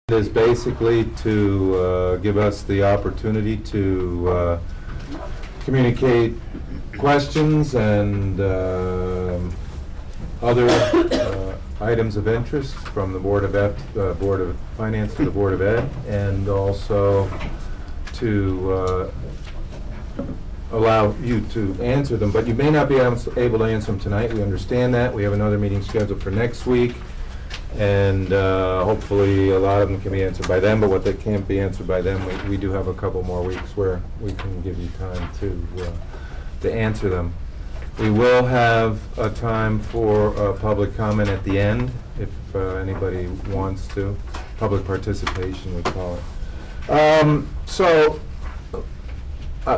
Is basically to give us the opportunity to communicate questions and other items of interest from the Board of Board of Finance to the Board of Ed, and also to allow you to answer them. But you may not be able to answer them tonight. We understand that. We have another meeting scheduled for next week. And hopefully a lot of them can be answered by then, but what they can't be answered by then, we do have a couple more weeks where we can give you time to answer them. We will have a time for public comment at the end, if anybody wants to. Public participation, we call it.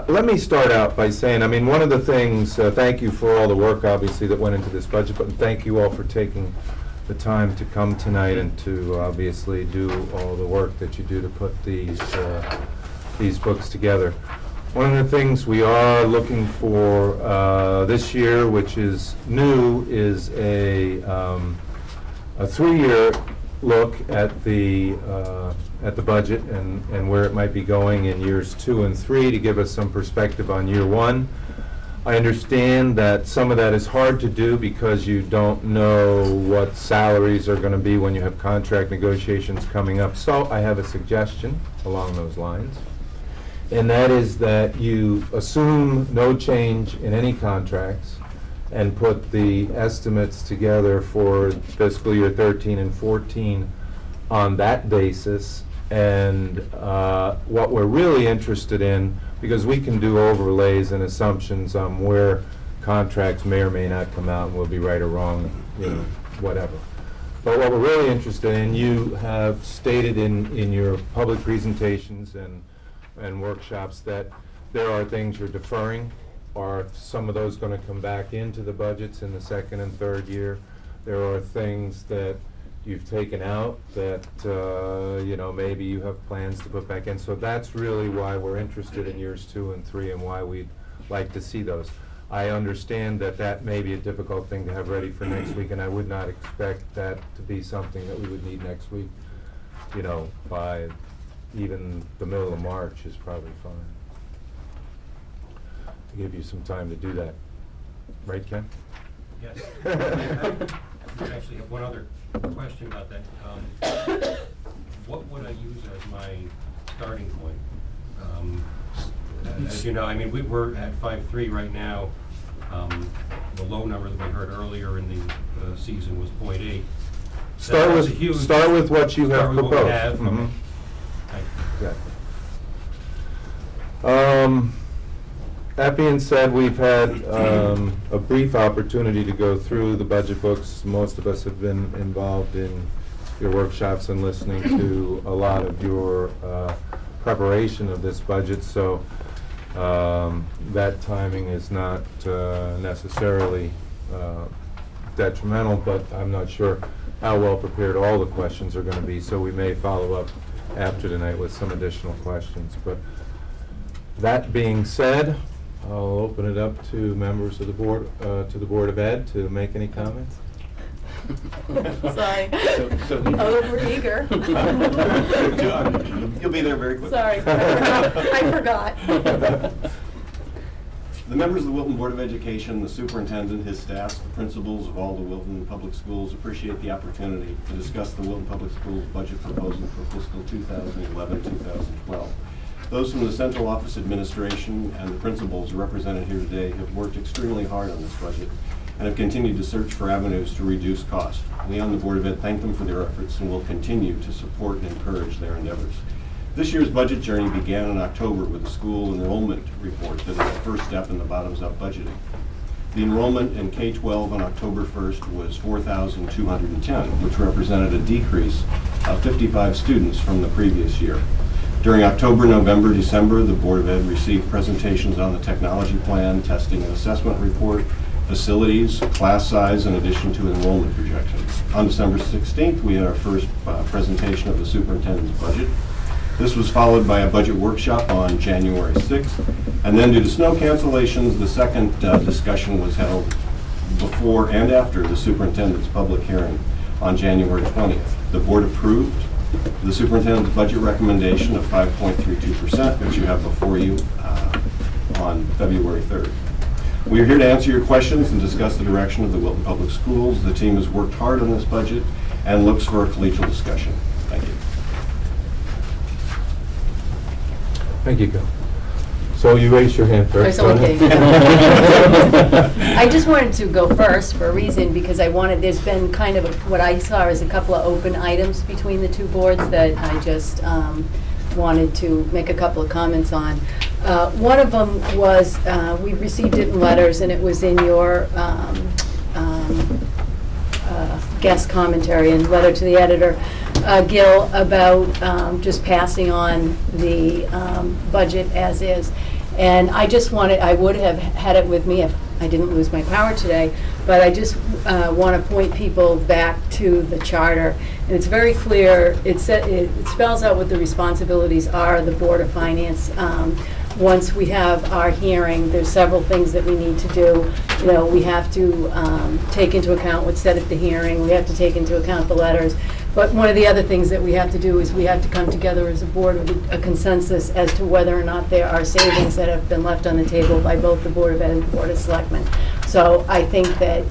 Let me start out by saying, I mean, one of the things, thank you for all the work, obviously, that went into this budget, but thank you all for taking the time to come tonight and to obviously do all the work that you do to put these books together. One of the things we are looking for this year, which is new, is a 3-year look at the budget and where it might be going in years 2 and 3 to give us some perspective on year 1. I understand that some of that is hard to do because you don't know what salaries are going to be when you have contract negotiations coming up. So I have a suggestion along those lines, and that is that you assume no change in any contracts and put the estimates together for fiscal year 13 and 14 on that basis. And what we're really interested in, because we can do overlays and assumptions on where contracts may or may not come out and we'll be right or wrong, you know, whatever. But what we're really interested in, you have stated in your public presentations and workshops that there are things you're deferring. Are some of those going to come back into the budgets in the 2nd and 3rd year? There are things that you've taken out that you know, maybe you have plans to put back in. So that's really why we're interested in years 2 and 3 and why we'd like to see those. I understand that that may be a difficult thing to have ready for next week, and I would not expect that to be something that we would need next week. You know, by even the middle of March is probably fine. To give you some time to do that. Right, Ken? Yes. I actually have one other question about that. What would I use as my starting point? As you know, I mean, we're at 5.3 right now. The low number that we heard earlier in the season was 0.8. Start with what you have proposed. What we have. Mm-hmm. Okay. That being said, we've had a brief opportunity to go through the budget books. Most of us have been involved in your workshops and listening to a lot of your preparation of this budget, so that timing is not necessarily detrimental, but I'm not sure how well prepared all the questions are going to be, so we may follow up after tonight with some additional questions. But that being said, I'll open it up to members of the board, to the Board of Ed, to make any comments. Sorry. Over eager. You'll be there very quickly. Sorry. I forgot. The members of the Wilton Board of Education, the superintendent, his staff, the principals of all the Wilton Public Schools appreciate the opportunity to discuss the Wilton Public Schools budget proposal for fiscal 2011-2012. Those from the central office administration and the principals represented here today have worked extremely hard on this budget and have continued to search for avenues to reduce cost. We on the Board of Ed thank them for their efforts and will continue to support and encourage their endeavors. This year's budget journey began in October with the school enrollment report that is the first step in the bottoms-up budgeting. The enrollment in K-12 on October 1st was 4,210, which represented a decrease of 55 students from the previous year. During October, November, December, the Board of Ed received presentations on the technology plan, testing and assessment report, facilities, class size, in addition to enrollment projections. On December 16th, we had our first presentation of the superintendent's budget. This was followed by a budget workshop on January 6th, and then due to snow cancellations, the second discussion was held before and after the superintendent's public hearing on January 20th. The board approved The superintendent's budget recommendation of 5.32%, which you have before you on February 3rd. We are here to answer your questions and discuss the direction of the Wilton Public Schools. The team has worked hard on this budget and looks for a collegial discussion. Thank you. Thank you, Gil. So you raised your hand first. Go ahead. I just wanted to go first for a reason, because there's been kind of what I saw as a couple of open items between the two boards that I just wanted to make a couple of comments on. One of them was, we received it in letters, and it was in your guest commentary and letter to the editor, Gil, about just passing on the budget as is. And I just wanted, I would have had it with me if I didn't lose my power today, but I just want to point people back to the charter. And it's very clear, it spells out what the responsibilities are of the Board of Finance. Once we have our hearing, there's several things that we need to do. You know, we have to take into account what's said at the hearing. We have to take into account the letters. But one of the other things that we have to do is we have to come together as a board with a consensus as to whether or not there are savings that have been left on the table by both the Board of Ed and the Board of Selectmen. So I think that,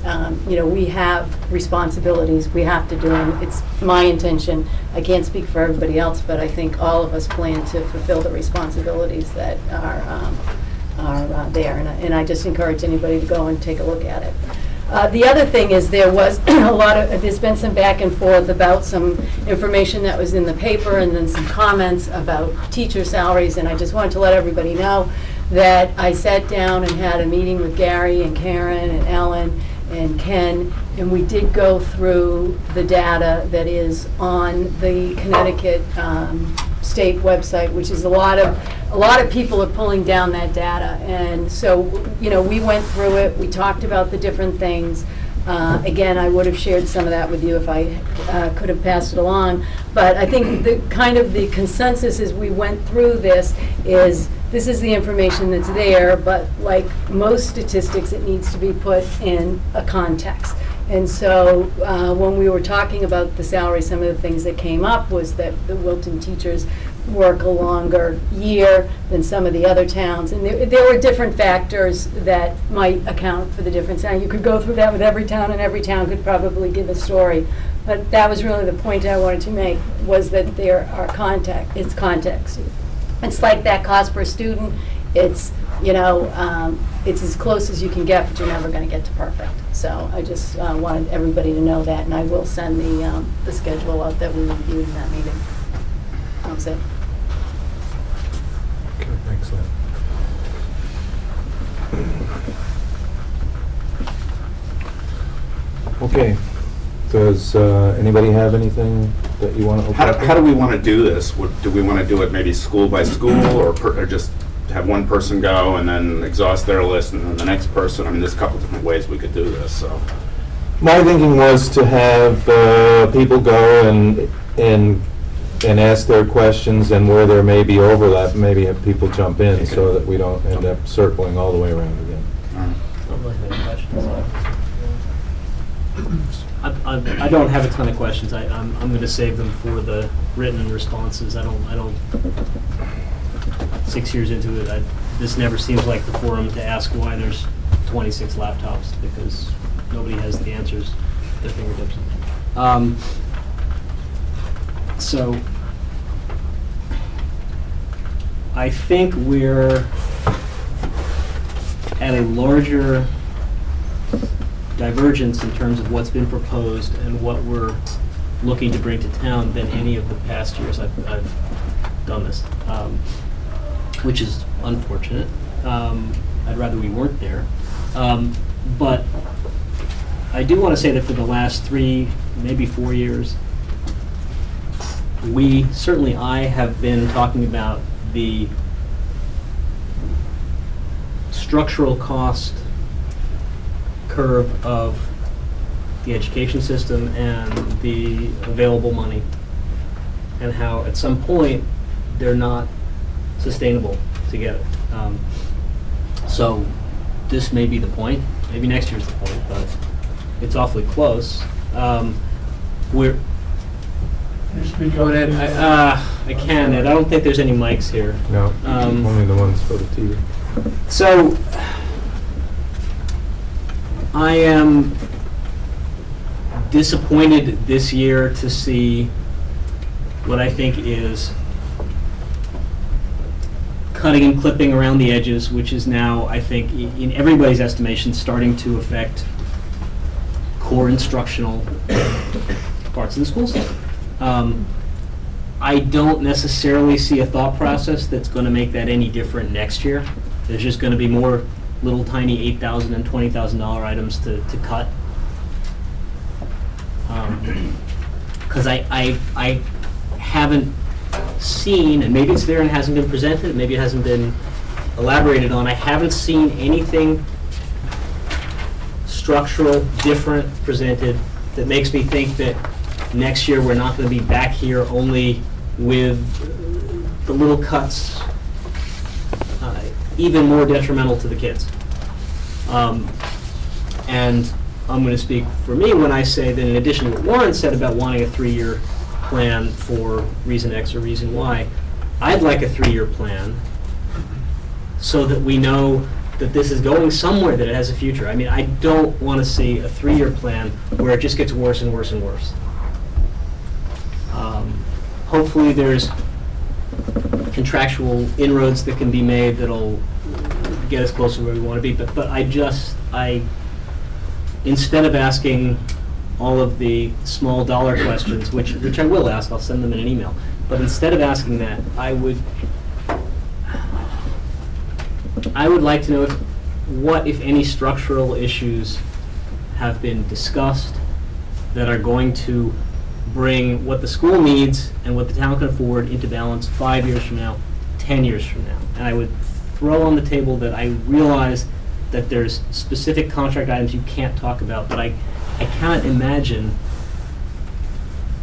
you know, we have responsibilities. We have to do them. It's my intention. I can't speak for everybody else, but I think all of us plan to fulfill the responsibilities that are there. And I just encourage anybody to go and take a look at it. The other thing is there was there's been some back and forth about some information that was in the paper and then some comments about teacher salaries, and I just wanted to let everybody know that I sat down and had a meeting with Gary and Karen and Ellen and Ken, and we did go through the data that is on the Connecticut state website, which is a lot of people are pulling down that data. And so, you know, we went through it, we talked about the different things. Again, I would have shared some of that with you if I could have passed it along. But I think the consensus as we went through this is the information that's there, but like most statistics, it needs to be put in a context. And so when we were talking about the salary, some of the things that came up was that the Wilton teachers work a longer year than some of the other towns. And there were different factors that might account for the difference. Now, you could go through that with every town, and every town could probably give a story. But that was really the point I wanted to make, was that there are it's context. It's like that cost per student. It's, you know, it's as close as you can get, but you're never going to get to perfect. So I just wanted everybody to know that, and I will send the schedule out that we reviewed in that meeting. That was it. Okay, thanks, Lynn. Okay, does anybody have anything that you want to open up? How do we want to do this? Do we want to do it maybe school by school, or just have one person go and then exhaust their list and then the next person? I mean, there's a couple different ways we could do this, so. My thinking was to have people go and ask their questions, and where there may be overlap, maybe have people jump in, so that we don't end up circling all the way around again. I don't have a ton of questions. I'm going to save them for the written responses. I don't. 6 years into it, this never seems like the forum to ask why there's 26 laptops, because nobody has the answers at their fingertips. So I think we're at a larger divergence in terms of what's been proposed and what we're looking to bring to town than any of the past years I've done this, which is unfortunate. I'd rather we weren't there. But I do want to say that for the last 3, maybe 4 years, certainly I have been talking about the structural cost curve of the education system and the available money, and how at some point they're not sustainable together. So this may be the point, maybe next year's the point, but it's awfully close. Speak Go up. ahead. I can, Ed. I don't think there's any mics here. No, only the ones for the TV. So, I am disappointed this year to see what I think is cutting and clipping around the edges, which is now, I think, in everybody's estimation, starting to affect core instructional parts of the school system. I don't necessarily see a thought process that's going to make that any different next year. There's just going to be more little tiny $8,000 and $20,000 items to cut. Because I haven't seen, and maybe it's there and hasn't been presented, maybe it hasn't been elaborated on, I haven't seen anything structural, different presented that makes me think that next year we're not going to be back here only with the little cuts even more detrimental to the kids. And I'm going to speak for me when I say that in addition to what Warren said about wanting a 3-year plan for reason X or reason Y, I'd like a 3-year plan so that we know that this is going somewhere, that it has a future. I mean, I don't want to see a 3-year plan where it just gets worse and worse and worse. Hopefully there's contractual inroads that can be made that'll get us closer to where we want to be, but I instead of asking all of the small dollar questions, which I will ask, I'll send them in an email, but instead of asking that, I would like to know what, if any, structural issues have been discussed that are going to bring what the school needs and what the town can afford into balance 5 years from now, 10 years from now. And I would throw on the table that I realize that there's specific contract items you can't talk about, but I cannot imagine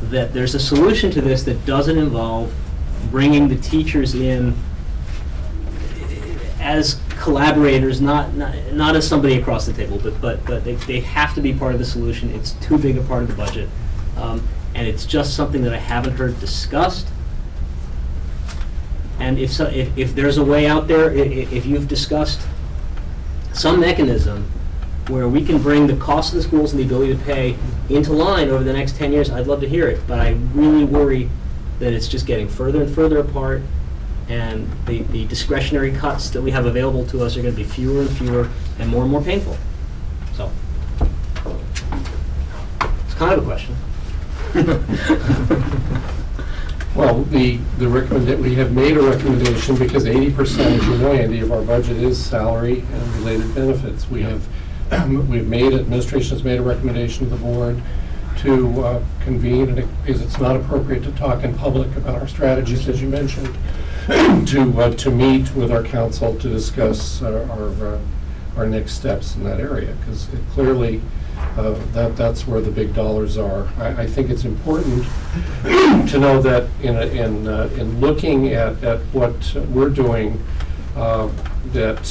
that there's a solution to this that doesn't involve bringing the teachers in as collaborators, not as somebody across the table, but they have to be part of the solution. It's too big a part of the budget. And it's just something that I haven't heard discussed. And if there's a way out there, if you've discussed some mechanism where we can bring the cost of the schools and the ability to pay into line over the next 10 years, I'd love to hear it. But I really worry that it's just getting further and further apart, and the discretionary cuts that we have available to us are going to be fewer and fewer and more painful. So, it's kind of a question. Well, we have made a recommendation because 80%, as you know, Andy, of our budget is salary and related benefits. Administration has made a recommendation to the board to convene, because it's not appropriate to talk in public about our strategies, as you mentioned, to meet with our council to discuss our next steps in that area, because clearly that's where the big dollars are. I think it's important to know that in looking at what we're doing, that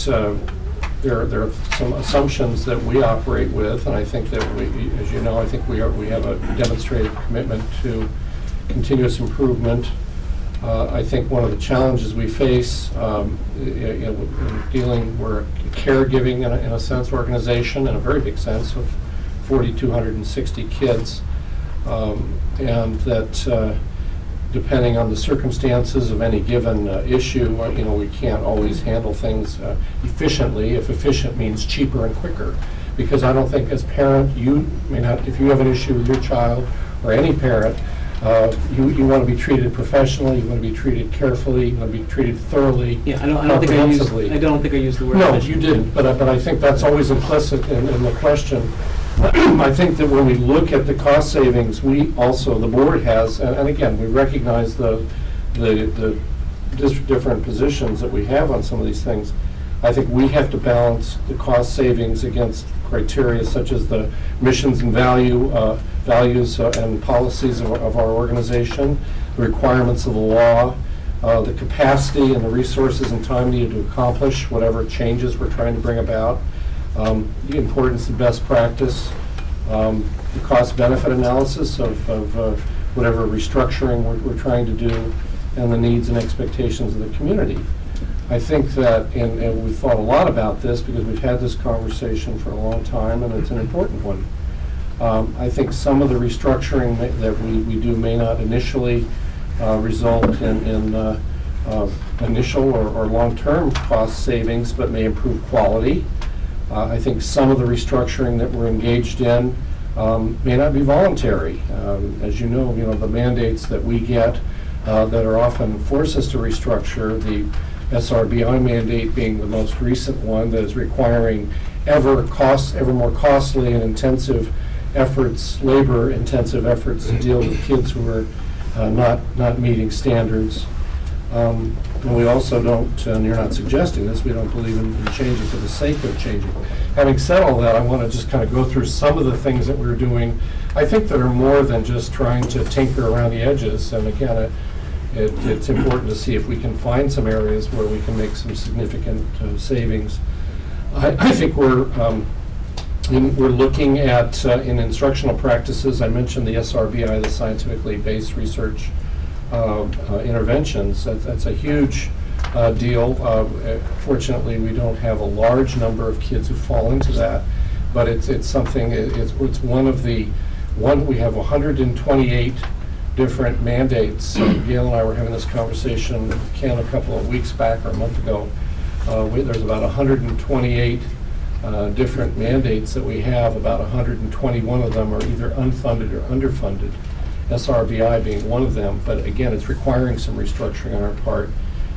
there are some assumptions that we operate with, and I think that as you know, I think we have a demonstrated commitment to continuous improvement. I think one of the challenges we face in dealing, we're a caregiving in a sense organization, in a very big sense, of 4,260 kids, and that depending on the circumstances of any given issue, we can't always handle things efficiently, if efficient means cheaper and quicker. Because I don't think as parent, you may not, if you have an issue with your child, or any parent, you want to be treated professionally, you want to be treated carefully, you want to be treated thoroughly, Yeah, I don't think I used the word. No, you didn't, but I think that's always implicit in the question. I think that when we look at the cost savings, we also, the board has, and again, we recognize the different positions that we have on some of these things. I think we have to balance the cost savings against criteria such as the missions and values and policies of our organization, the requirements of the law, the capacity and the resources and time needed to accomplish whatever changes we're trying to bring about, the importance of best practice, the cost-benefit analysis of whatever restructuring we're trying to do, and the needs and expectations of the community. I think that, and we've thought a lot about this because we've had this conversation for a long time, and it's an important one. I think some of the restructuring that we do may not initially result in initial or long-term cost savings, but may improve quality. I think some of the restructuring that we're engaged in may not be voluntary. As you know, the mandates that we get that are often force us to restructure, the SRBI mandate being the most recent one that is requiring ever more costly and intensive efforts, labor-intensive efforts to deal with kids who are not meeting standards. And we also don't, and you're not suggesting this, we don't believe in changing for the sake of changing. Having said all that, I want to just kind of go through some of the things that we're doing, I think, that are more than just trying to tinker around the edges. And again, it's important to see if we can find some areas where we can make some significant savings. I think we're looking at in instructional practices. I mentioned the SRBI, the scientifically based research interventions. That's a huge deal. Fortunately, we don't have a large number of kids who fall into that, but it's something. It's one of the we have 128 different mandates. Gail and I were having this conversation, Ken, a couple of weeks back or a month ago. There's about 128 different mandates that we have. About 121 of them are either unfunded or underfunded, SRBI being one of them. But again, it's requiring some restructuring on our part.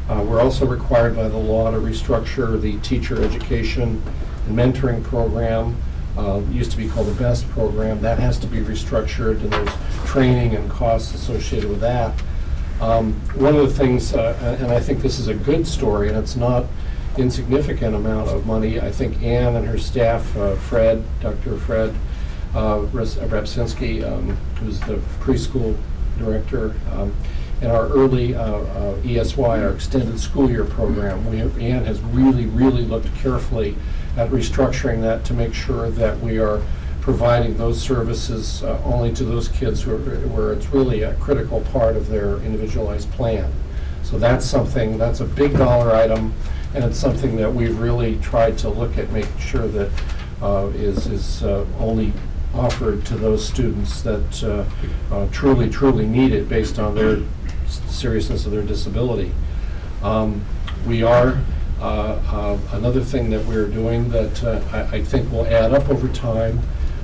We're also required by the law to restructure the teacher education and mentoring program. Used to be called the BEST program. That has to be restructured, and there's training and costs associated with that. One of the things, and I think this is a good story, and it's not insignificant amount of money. I think Ann and her staff, Fred, Dr. Fred Rabczynski, who's the preschool director, and our early ESY, our extended school year program, Ann has really looked carefully at restructuring that to make sure that we are providing those services only to those kids where it's really a critical part of their individualized plan. So that's something, that's a big dollar item, and it's something that we've really tried to look at, making sure that is only offered to those students that truly need it based on their seriousness of their disability. We are another thing that we're doing that I think will add up over time,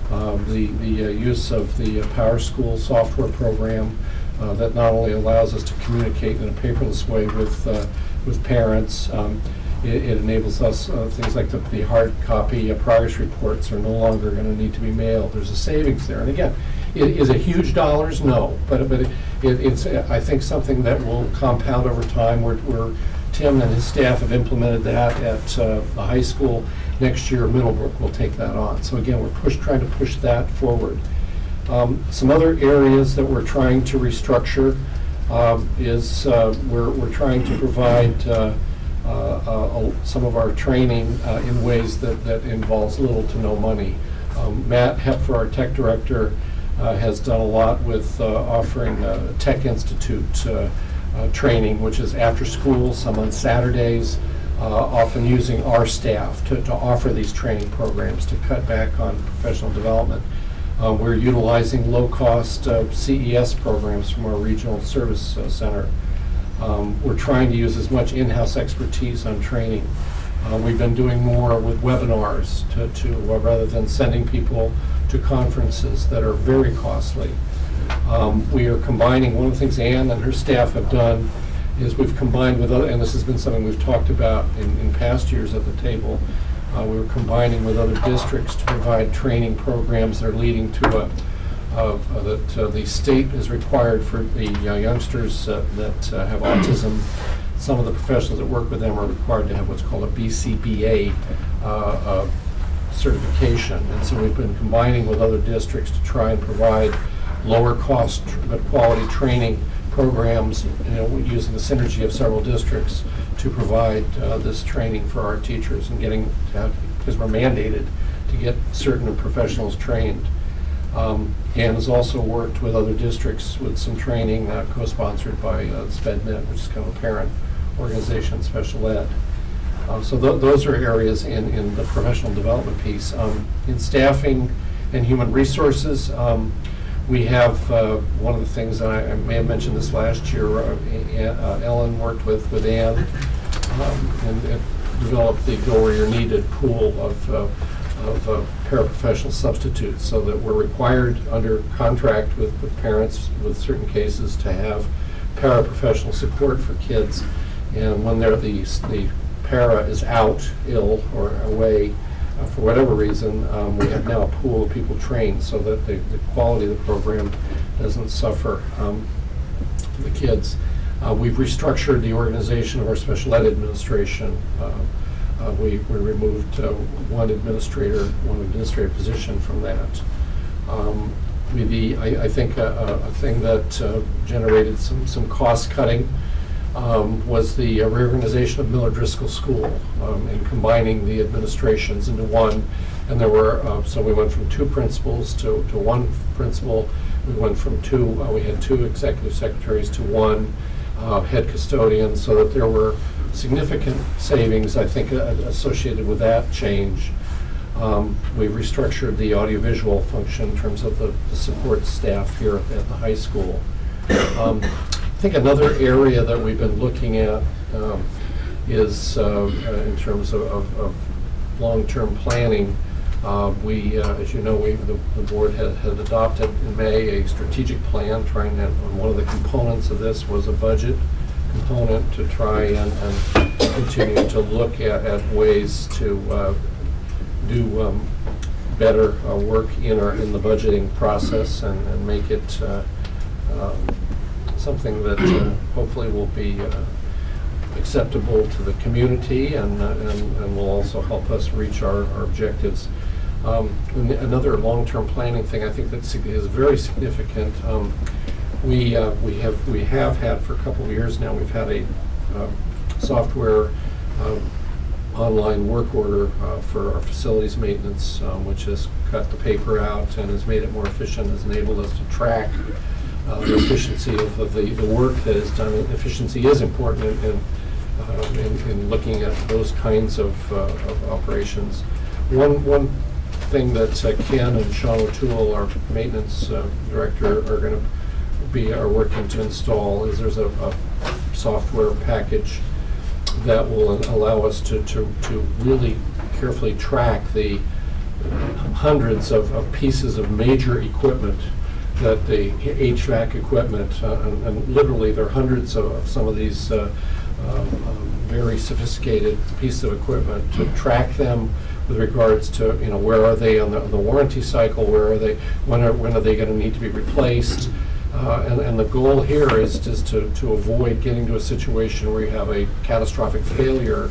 the use of the Power School software program that not only allows us to communicate in a paperless way with parents, it enables us, things like the hard copy progress reports are no longer going to need to be mailed. There's a savings there. And again, is it huge dollars? No. But it's, I think, something that will compound over time. Tim and his staff have implemented that at the high school. Next year, Middlebrook will take that on. So again, we're trying to push that forward. Some other areas that we're trying to restructure is we're trying to provide some of our training in ways that involves little to no money. Matt Hepfer, our tech director, has done a lot with offering Tech Institute training, which is after school, some on Saturdays, often using our staff to offer these training programs to cut back on professional development. We're utilizing low-cost CES programs from our regional service center. We're trying to use as much in-house expertise on training. We've been doing more with webinars rather than sending people to conferences that are very costly. We are combining, one of the things Ann and her staff have done is we've combined with other, and this has been something we've talked about in past years at the table, we're combining with other districts to provide training programs that are leading to that the state is required for the youngsters that have autism. Some of the professionals that work with them are required to have what's called a BCBA certification. And so we've been combining with other districts to try and provide lower cost but quality training programs, using the synergy of several districts to provide this training for our teachers and getting, because we're mandated to get certain professionals trained. And has also worked with other districts with some training co-sponsored by SpedNet, which is kind of a parent organization, special ed. So those are areas in the professional development piece. In staffing and human resources, we have one of the things, and I may have mentioned this last year, Ellen worked with Ann and developed the Go Where You're Needed pool of paraprofessional substitutes, so that we're required under contract with parents with certain cases to have paraprofessional support for kids. And when the para is out, ill, or away for whatever reason, we have now a pool of people trained so that the quality of the program doesn't suffer for the kids. We've restructured the organization of our special ed administration. We removed one administrative position from that. I think a thing that generated some cost cutting was the reorganization of Miller Driscoll School and combining the administrations into one. And there were, so we went from 2 principals to 1 principal. We went from we had 2 executive secretaries to 1 head custodian, so that there were significant savings, I think, associated with that change. We've restructured the audiovisual function in terms of the support staff here at the high school. I think another area that we've been looking at is in terms of long-term planning. As you know, the board had adopted in May a strategic plan, trying to, and one of the components of this was a budget component to try and continue to look at ways to do better work in the budgeting process and make it something that hopefully will be acceptable to the community and will also help us reach our objectives. Another long-term planning thing I think that is very significant. We have had for a couple of years now. We've had a software online work order for our facilities maintenance, which has cut the paper out and has made it more efficient. Has enabled us to track the efficiency of the work that is done. Efficiency is important in looking at those kinds of operations. One thing that Ken and Sean O'Toole, our maintenance director, are working to install is there's a software package that will allow us to really carefully track the hundreds of pieces of major equipment that the HVAC equipment, and literally there are hundreds of some of these very sophisticated pieces of equipment, to track them with regards to, where are they on the warranty cycle, where are they, when are they going to need to be replaced, and the goal here is just to avoid getting to a situation where you have a catastrophic failure,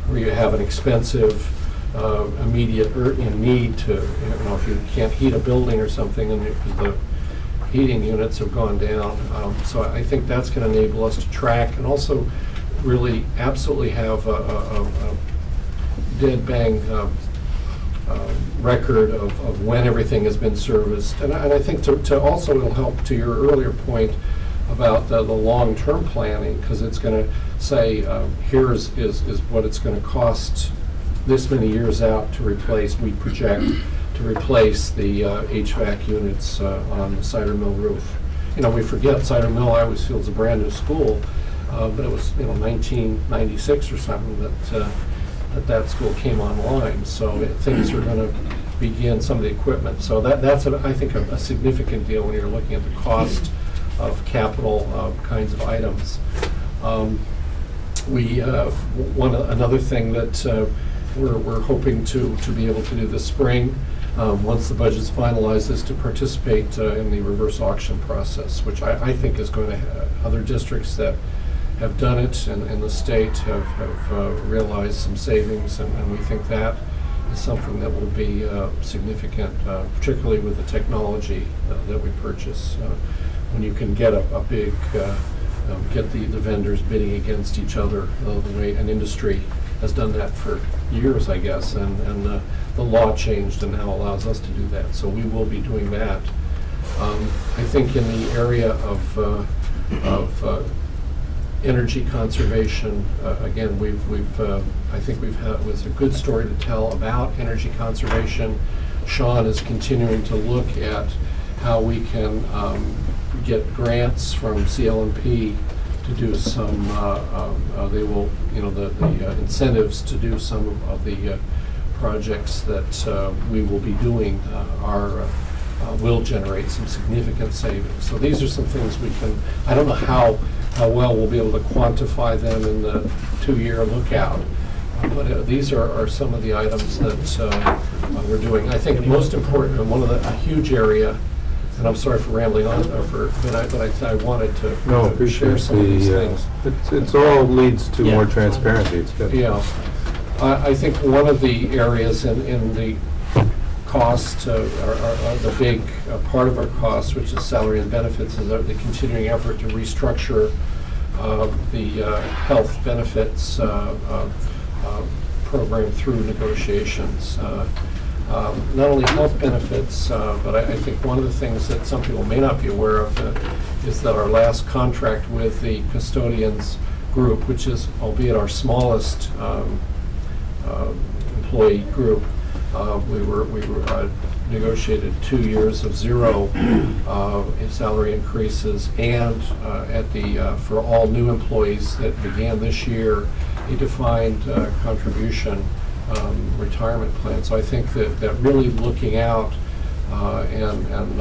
where you have an expensive immediate need to, if you can't heat a building or something, and the heating units have gone down. So I think that's going to enable us to track and also really absolutely have a dead bang record of when everything has been serviced. And I think to also it'll help to your earlier point about the long-term planning, because it's going to say here is what it's going to cost this many years out to replace. We project to replace the HVAC units on the Cider Mill roof. We forget Cider Mill, I always feel, is a brand new school, but it was 1996 or something that school came online. So things are going to begin, some of the equipment. So that's I think a significant deal when you're looking at the cost of capital kinds of items. Another thing that we're hoping to be able to do this spring, once the budget's finalized, is to participate in the reverse auction process, which I think is going to other districts that have done it in the state have realized some savings, and we think that is something that will be significant, particularly with the technology that we purchase. When you can get a big, get the vendors bidding against each other, the way an industry has done that for years, I guess, and the law changed and now allows us to do that. So we will be doing that. I think in the area of energy conservation, again, I think it was a good story to tell about energy conservation. Sean is continuing to look at how we can get grants from CLMP to do some, they will, the incentives to do some of the projects that we will be doing will generate some significant savings. So these are some things we can, I don't know how well we'll be able to quantify them in the 2-year lookout, but these are some of the items that we're doing. I think most important, and a huge area, and I'm sorry for rambling on, but I wanted to share some of these things. It's all leads to Yeah. more transparency. It's good. Yeah. I think one of the areas in the cost, or the big part of our cost, which is salary and benefits, is the continuing effort to restructure the health benefits program through negotiations. Not only health benefits, but I think one of the things that some people may not be aware of is that our last contract with the custodians group, which is, albeit our smallest employee group, we negotiated 2 years of 0 salary increases, and for all new employees that began this year, a defined contribution retirement plan. So I think that really looking out and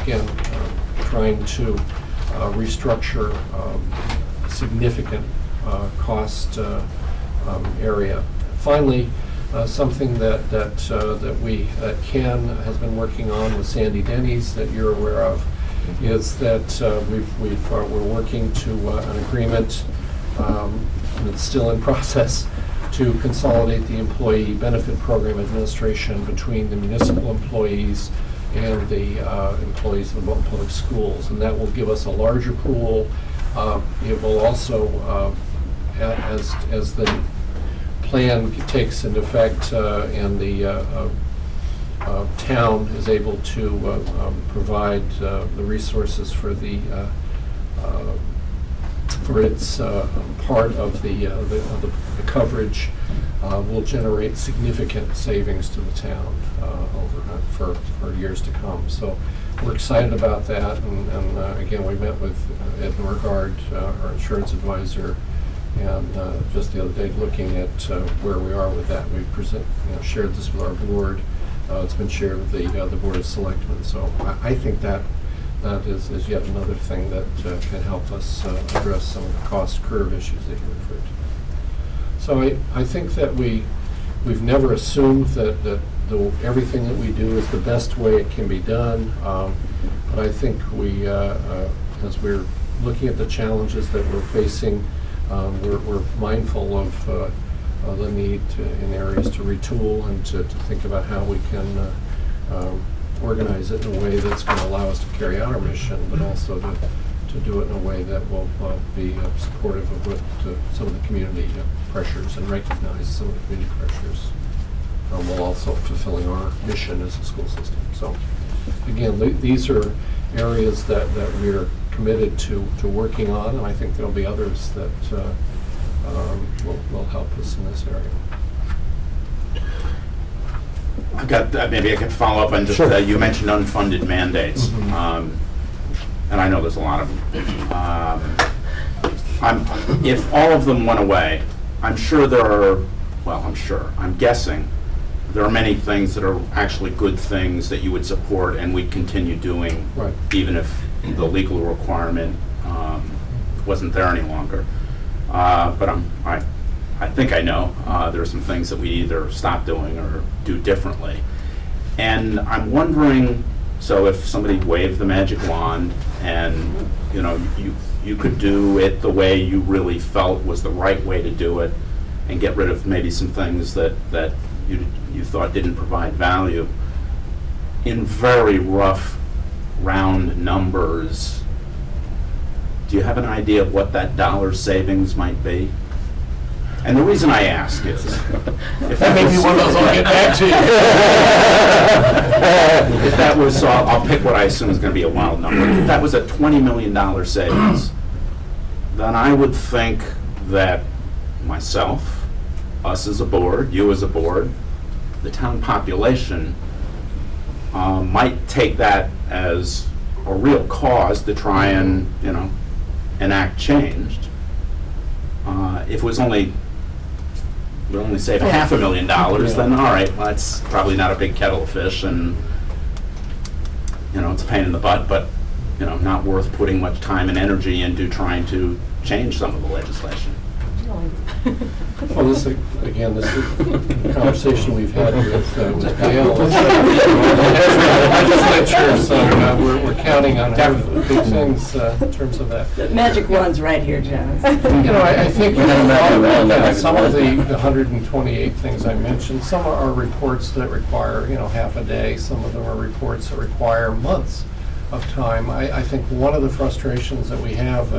again trying to restructure significant cost area. Finally, something that Ken has been working on with Sandy Denny's that you're aware of is that we're working to an agreement, and it's still in process, to consolidate the employee benefit program administration between the municipal employees and the employees of the Wilton Public Schools, and that will give us a larger pool. It will also, as the plan takes into effect and the town is able to provide the resources for its part of the coverage, will generate significant savings to the town for years to come. So we're excited about that, and again, we met with Ed Norgard, our insurance advisor, and just the other day looking at where we are with that. We've shared this with our board. It's been shared with the Board of Selectmen. So I think that is yet another thing that can help us address some of the cost curve issues that you referred to. So I think that we've never assumed that everything that we do is the best way it can be done, but I think as we're looking at the challenges that we're facing, we're mindful of the need in areas to retool and to think about how we can organize it in a way that's going to allow us to carry out our mission, but also to do it in a way that will be supportive of what some of the community pressures and recognize some of the community pressures, while also fulfilling our mission as a school system. So again, these are areas that we're committed to working on, and I think there'll be others that will help us in this area. I've got, maybe I could follow up on just, Sure. You mentioned unfunded mandates, Mm-hmm. and I know there's a lot of them. If all of them went away, I'm guessing there are many things that are actually good things that you would support and we'd continue doing, Right. even if the legal requirement wasn't there any longer. But I think I know there are some things that we either stop doing or do differently. And I'm wondering, so if somebody waved the magic wand and you could do it the way you really felt was the right way to do it and get rid of maybe some things that you thought didn't provide value, in very rough round numbers, do you have an idea of what that dollar savings might be? And the reason I ask is, if That may be one of those I'll get back to you. If that was, I'll pick what I assume is going to be a wild number. If that was a $20 million savings, then I would think that myself, us as a board, you as a board, the town population might take that as a real cause to try and, enact change. If it was only, we only save $500,000, then all right, well, that's probably not a big kettle of fish, and, it's a pain in the butt, but, not worth putting much time and energy into trying to change some of the legislation. Well, this is a conversation we've had with Gail. Legislature, so we're counting on big things in terms of that. The magic wand's right here, Janice. I think some of the 128 things I mentioned, some are reports that require, half a day. Some of them are reports that require months of time. I think one of the frustrations that we have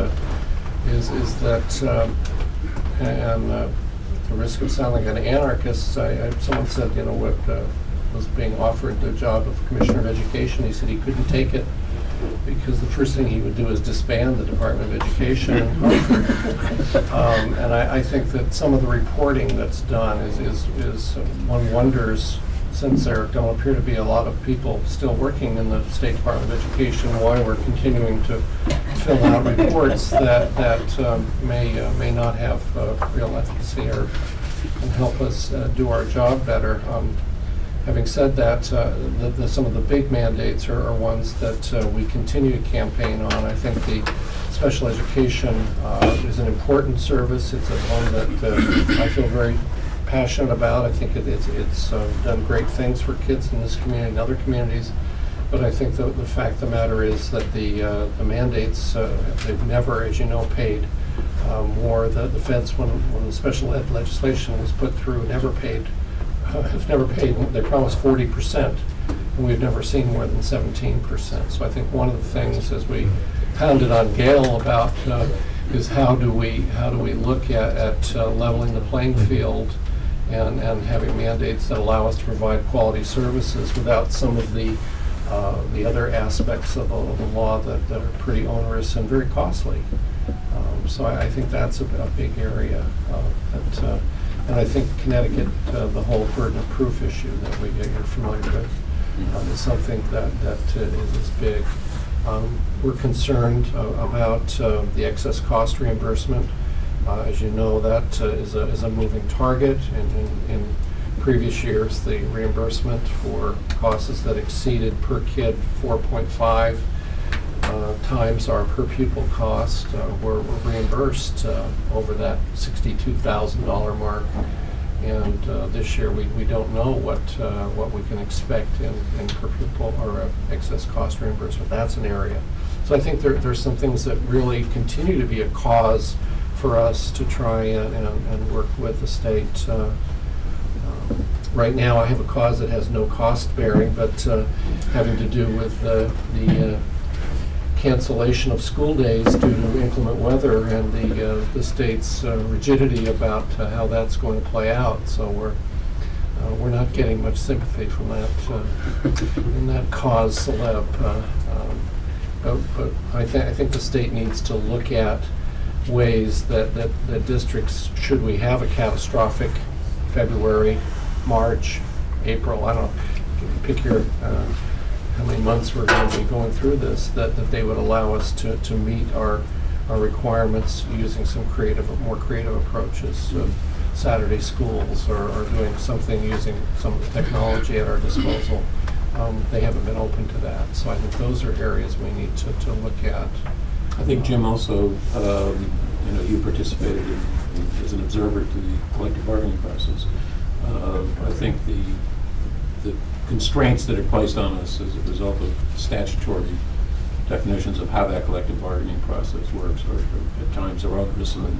is that, and at the risk of sounding like an anarchist, someone said, what was being offered the job of Commissioner of Education. He said he couldn't take it because the first thing he would do is disband the Department of Education in Hartford. And I think that some of the reporting that's done is one wonders, since there don't appear to be a lot of people still working in the State Department of Education, why we're continuing to fill out reports that may not have real efficacy or can help us do our job better. Having said that, some of the big mandates are ones that we continue to campaign on. I think the special education is an important service. It's a one that I feel very passionate about. I think it's done great things for kids in this community and other communities. But I think the fact of the matter is that the mandates, they've never, as you know, paid more. The feds, when the special ed legislation was put through, never paid. Have never paid. They promised 40%, and we've never seen more than 17%. So I think one of the things, as we pounded on Gail about, is how do we look at leveling the playing field and having mandates that allow us to provide quality services without some of the other aspects of the law that are pretty onerous and very costly. So I think that's a big area. And I think Connecticut, the whole burden of proof issue that you're familiar with, is something that is big. We're concerned about the excess cost reimbursement. As you know, that is a moving target. In previous years, the reimbursement for costs that exceeded per kid 4.5 times our per pupil cost were reimbursed over that $62,000 mark. And this year we don't know what we can expect in per pupil or excess cost reimbursement. That's an area. So I think there's some things that really continue to be a cause for us to try and work with the state. Right now I have a cause that has no cost bearing, but having to do with the cancellation of school days due to inclement weather and the state's rigidity about how that's going to play out. So we're not getting much sympathy from that in that cause celeb. But I think the state needs to look at ways that districts, should we have a catastrophic February, March, April, I don't know, pick your how many months we're going to be going through this, that they would allow us to meet our requirements using some more creative approaches, Saturday schools or doing something using some of the technology at our disposal. They haven't been open to that, so I think those are areas we need to look at. I think, Jim, also, you participated as an observer to the collective bargaining process. I think the constraints that are placed on us as a result of statutory definitions of how that collective bargaining process works are at times are onerous, and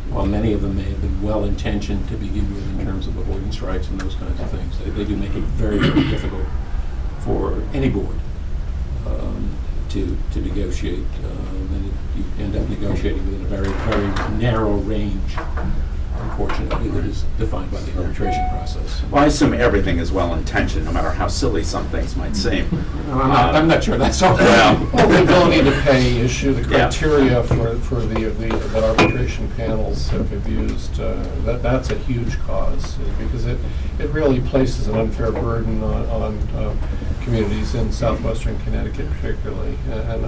while many of them may have been well-intentioned to begin with in terms of avoiding strikes and those kinds of things, they do make it very, very difficult for any board to negotiate, and you end up negotiating within a very, very narrow range unfortunately, that is defined by the arbitration process. Well, I assume everything is well-intentioned, no matter how silly some things might seem. I'm not sure that's all. Well, The ability to pay issue, the Yeah. criteria for that arbitration panels have used, that's a huge cause, because it really places an unfair burden on communities in southwestern Connecticut particularly, and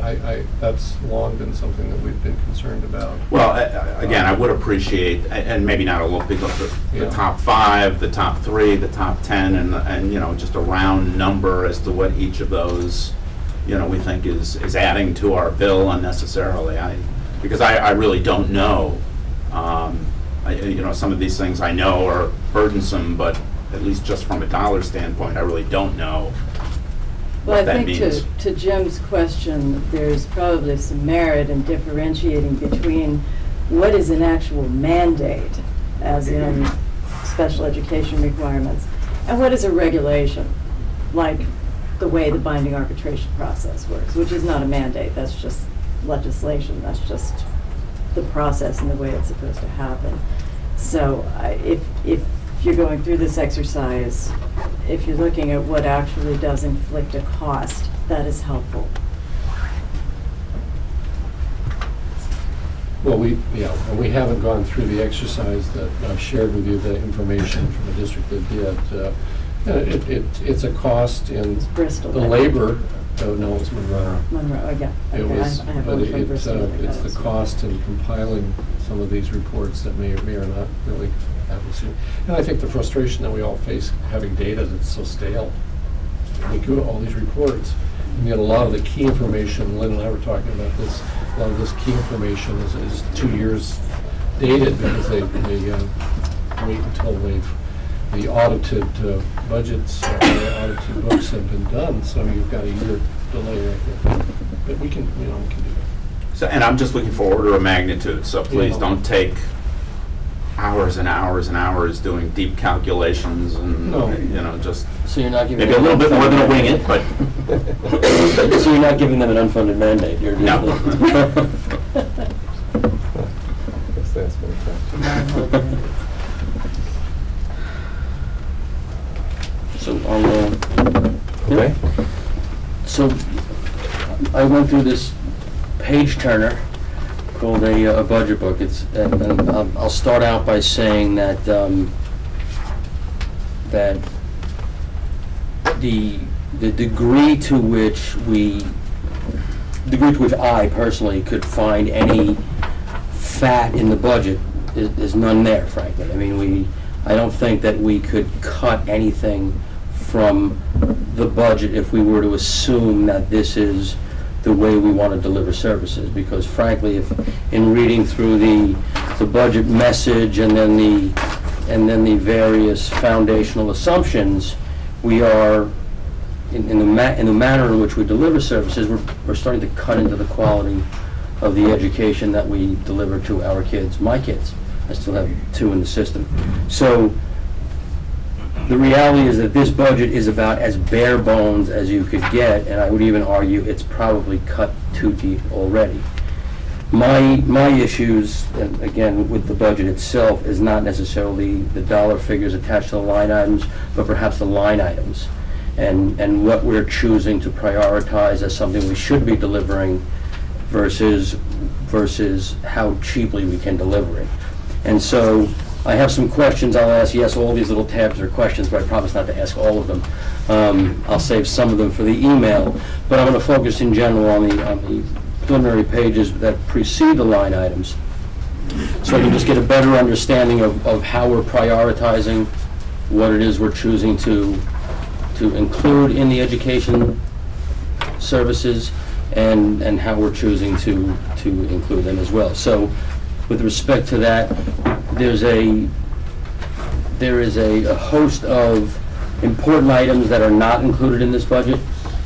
that's long been something that we've been concerned about. Well, again, I would appreciate, and maybe not a little bit, the Yeah. top 5, the top 3, the top 10, and you know, just a round number as to what each of those, you know, we think is adding to our bill unnecessarily. Because I really don't know. You know, some of these things I know are burdensome, but at least just from a dollar standpoint, I really don't know Well, what I that think means. to Jim's question, there's probably some merit in differentiating between what is an actual mandate, as in special education requirements, and what is a regulation, like the way the binding arbitration process works, which is not a mandate, that's just legislation, that's just the process and the way it's supposed to happen. So if you're going through this exercise, if you're looking at what actually does inflict a cost, that is helpful. Well, we haven't gone through the exercise that I've shared with you, the information from the district that did. It's a cost in It's Bristol. the labor, no, it's Monroe. Monroe, oh, yeah. It Okay, was, I have but one from Bristol. it's the cost in compiling some of these reports that may or not really happen soon. And I think the frustration that we all face having data that's so stale. We go to all these reports, and yet a lot of the key information, Lynn and I were talking about this, a lot of this key information is 2 years dated because they wait until the audited budgets, the audited books have been done, so you've got a year delay right there. But we can do that. So, and I'm just looking for order of magnitude, so please Yeah. don't take hours and hours and hours doing deep calculations and, No. you know, just So you're not giving maybe a them little bit an more than a unfunded wing it, but mandate. So you're not giving them an unfunded mandate, you're No. Guess that's gonna come. So on the, Okay. so I went through this page turner called a budget book. And I'll start out by saying that that the degree to which I personally could find any fat in the budget is none there, frankly. I mean, I don't think that we could cut anything from the budget if we were to assume that this is the way we want to deliver services, because frankly, if in reading through the budget message and then the various foundational assumptions, we are in the manner in which we deliver services, we're starting to cut into the quality of the education that we deliver to our kids, my kids. I still have 2 in the system. So the reality is that this budget is about as bare bones as you could get, and I would even argue it's probably cut too deep already. My issues, and again, with the budget itself, is not necessarily the dollar figures attached to the line items, but perhaps the line items, and what we're choosing to prioritize as something we should be delivering versus how cheaply we can deliver it. And so I have some questions I'll ask. Yes, all these little tabs are questions, but I promise not to ask all of them. I'll save some of them for the email, but I'm going to focus in general on the preliminary pages that precede the line items, so I can just get a better understanding of how we're prioritizing, what it is we're choosing to include in the education services, and how we're choosing to include them as well. So with respect to that, there is a host of important items that are not included in this budget.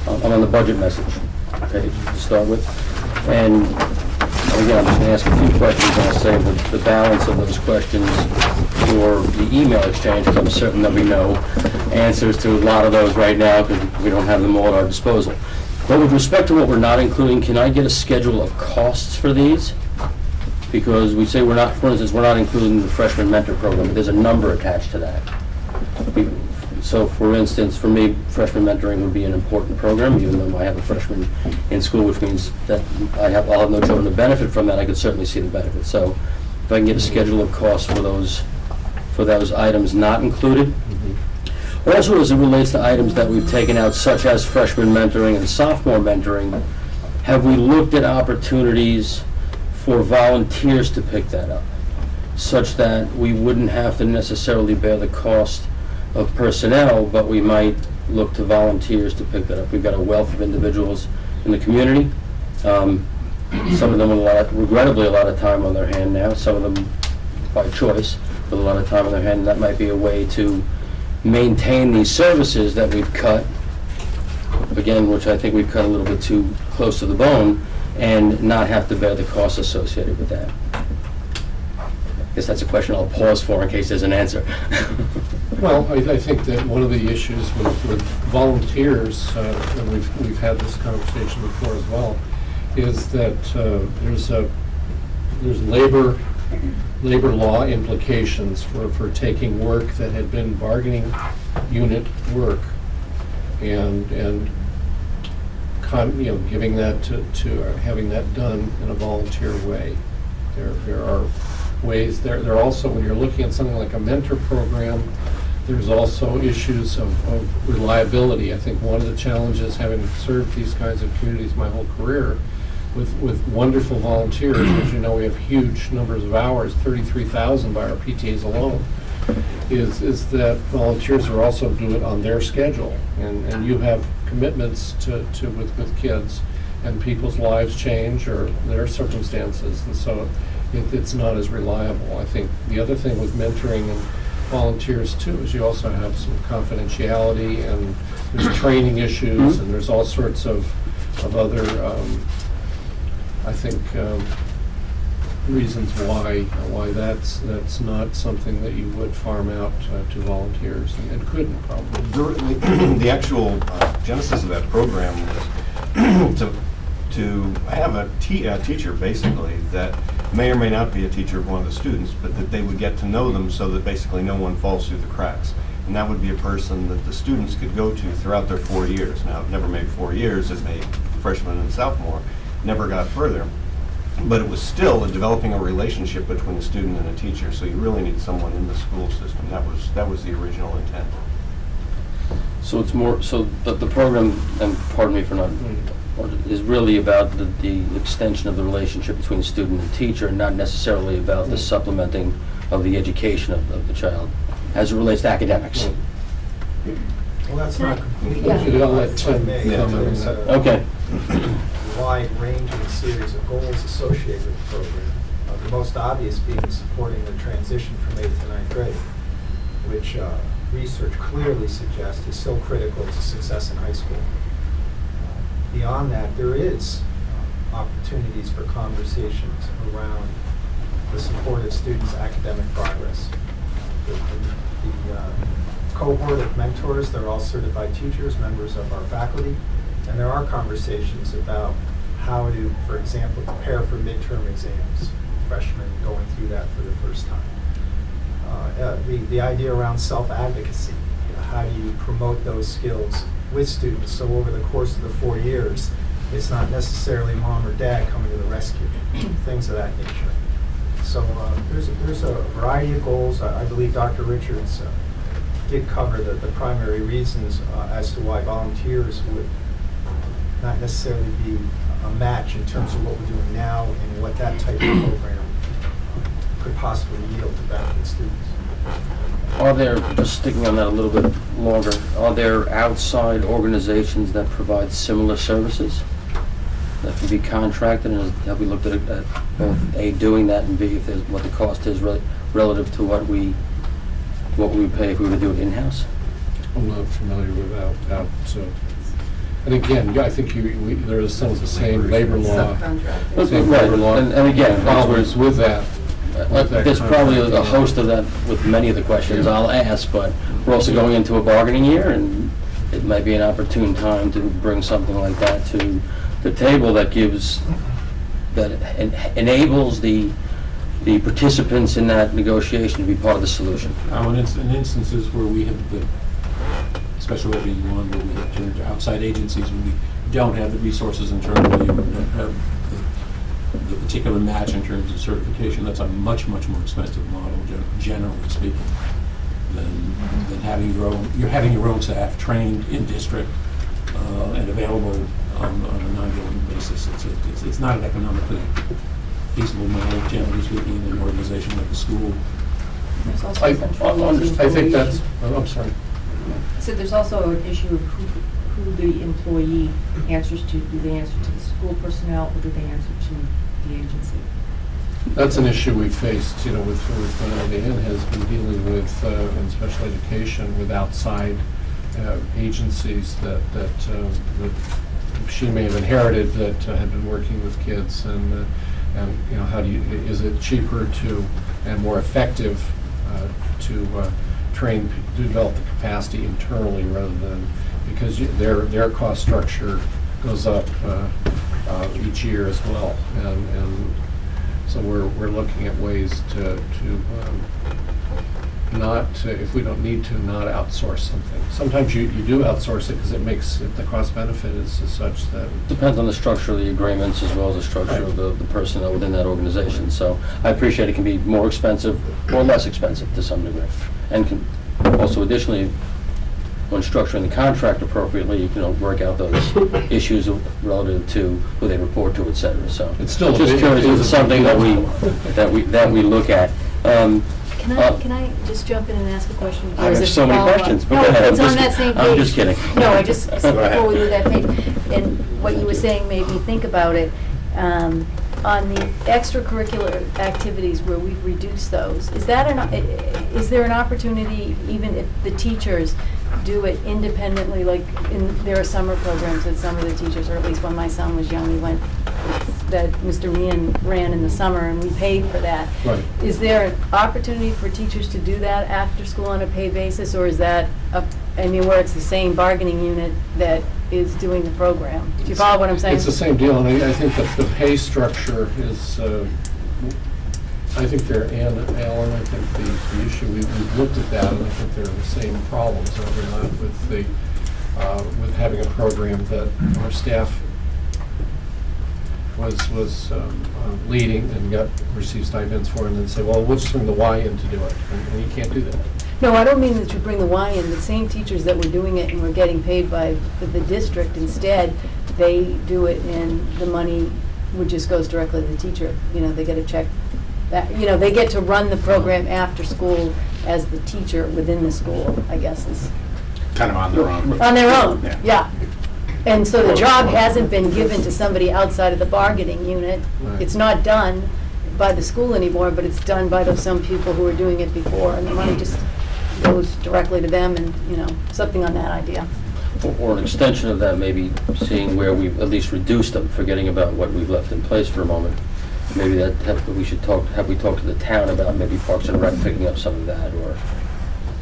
I'm on the budget message page to start with. And again, I'm just going to ask a few questions, and I'll save the balance of those questions for the email exchange, because I'm certain there'll be no answers to a lot of those right now, because we don't have them all at our disposal. But with respect to what we're not including, can I get a schedule of costs for these? because we say we're not, for instance, we're not including the freshman mentor program, but there's a number attached to that. So for instance, for me, freshman mentoring would be an important program, even though I have a freshman in school, which means that I'll have no children to benefit from that. I could certainly see the benefit. So if I can get a schedule of costs for those items not included. Also, as it relates to items that we've taken out, such as freshman mentoring and sophomore mentoring, have we looked at opportunities for volunteers to pick that up, such that we wouldn't have to necessarily bear the cost of personnel, but we might look to volunteers to pick that up? We've got a wealth of individuals in the community. Some of them with regrettably a lot of time on their hand now, some of them by choice, with a lot of time on their hand. And that might be a way to maintain these services that we've cut, again, which I think we've cut a little bit too close to the bone, and not have to bear the costs associated with that. I guess that's a question I'll pause for in case there's an answer. Well, I think that one of the issues with volunteers, and we've had this conversation before as well, is that there's labor law implications for taking work that had been bargaining unit work and giving that to having that done in a volunteer way. There are ways there are also, when you're looking at something like a mentor program, there's also issues of reliability. I think one of the challenges, having served these kinds of communities my whole career, with wonderful volunteers, as you know, we have huge numbers of hours, 33,000 by our PTAs alone, is that volunteers are also do it on their schedule, and you have commitments with kids, and people's lives change or their circumstances, and so it's not as reliable. I think the other thing with mentoring and volunteers too is you also have some confidentiality, and there's training issues, and there's all sorts of other I think reasons why that's not something that you would farm out to volunteers, and couldn't probably. The actual genesis of that program was to have a teacher, basically, that may or may not be a teacher of one of the students, but that they would get to know them so that basically no one falls through the cracks. And that would be a person that the students could go to throughout their 4 years. Now, it never made 4 years, as made freshman and sophomore, never got further. But it was still developing a relationship between a student and a teacher, so you really need someone in the school system. That was the original intent. So it's more, so the program, and pardon me for not, is really about the extension of the relationship between student and teacher, not necessarily about the supplementing of the education of the child, as it relates to academics. Well, that's not completely. Yeah. I'll let Tim There's a Okay. wide ranging series of goals associated with the program. The most obvious being supporting the transition from 8th to 9th grade, which research clearly suggests is so critical to success in high school. Beyond that, there is opportunities for conversations around the support of students' academic progress. The cohort of mentors, they're all certified teachers, members of our faculty, and there are conversations about how to, for example, prepare for midterm exams, freshmen going through that for the first time. The idea around self-advocacy, how do you promote those skills with students, so over the course of the 4 years, it's not necessarily mom or dad coming to the rescue, things of that nature. So there's a variety of goals. I believe Dr. Richards did cover the primary reasons as to why volunteers would not necessarily be a match in terms of what we're doing now and what that type of program could possibly yield to benefit students. Are there, just sticking on that a little bit longer, are there outside organizations that provide similar services that can be contracted, and have we looked at both A, doing that, and B, if there's, what the cost is relative to what we pay if we were to do it in-house? I'm not familiar with that. So, and again, I think there is some of the same labor law. Same labor law. And again, problems with that. There's probably a host of that with many of the questions I'll ask, but we're also going into a bargaining year, and it might be an opportune time to bring something like that to the table that enables the the participants in that negotiation to be part of the solution. Now, in instances where we have the special ed being one, where we have turned to outside agencies, when we don't have the resources internally, or don't have the particular match in terms of certification, that's a much, much more expensive model, generally speaking, than having your own, you're having your own staff trained in district and available on an ongoing basis. It's not an economically feasible model, generally speaking, in an organization like a school. There's also I a central I think that's, issue. I'm sorry. So there's also an issue of who the employee answers to. Do they answer to the school personnel, or do they answer to the agency? That's an issue we've faced, you know, with Dan has been dealing with, in special education, with outside agencies that she may have inherited that had been working with kids, and you know, how do you, is it cheaper to, and more effective to train, to develop the capacity internally rather than, because their cost structure goes up each year as well, and so we're looking at ways to not, if we don't need to, not outsource something. Sometimes you do outsource it because it makes, the cost benefit is such that. Depends on the structure of the agreements as well as the structure of the personnel within that organization. So I appreciate it can be more expensive or less expensive to some degree. And can also additionally, when structuring the contract appropriately, you can work out those issues relative to who they report to, et cetera. So It's still just curious, it's something that we look at. Can I just jump in and ask a question? I Or is have it so many follow-up? questions, but No, go ahead. it's on that same page. I'm just kidding. No, I just, Go ahead. before we leave that page, and what you were saying made me think about it. On the extracurricular activities where we've reduced those, is there an opportunity, even if the teachers do it independently, like there are summer programs that some of the teachers, or at least when my son was young, he went, that Mr. Meehan ran in the summer, and we paid for that. Right. Is there an opportunity for teachers to do that after school on a paid basis, or is that, where it's the same bargaining unit that is doing the program? Do you follow what I'm saying? It's the same deal, and I think that the pay structure is, I think there, Alan, I think the issue, we've looked at that, and I think there are the same problems, are there not, with having a program that our staff was leading and received stipends for, and then say, well, we'll just bring the Y in to do it, and you can't do that. No, I don't mean that you bring the Y in. The same teachers that were doing it and were getting paid by the district, instead, they do it and the money just goes directly to the teacher. You know, they get a check. They get to run the program after school as the teacher within the school, I guess is. Kind of on their own. On their own, Yeah. yeah. And so the job hasn't been given to somebody outside of the bargaining unit. Right. It's not done by the school anymore, but it's done by some people who were doing it before, and the money just goes directly to them, and, something on that idea. Or an extension of that, maybe seeing where we've at least reduced them, forgetting about what we've left in place for a moment. Maybe have we talked to the town about maybe Parks and Rec picking up some of that, or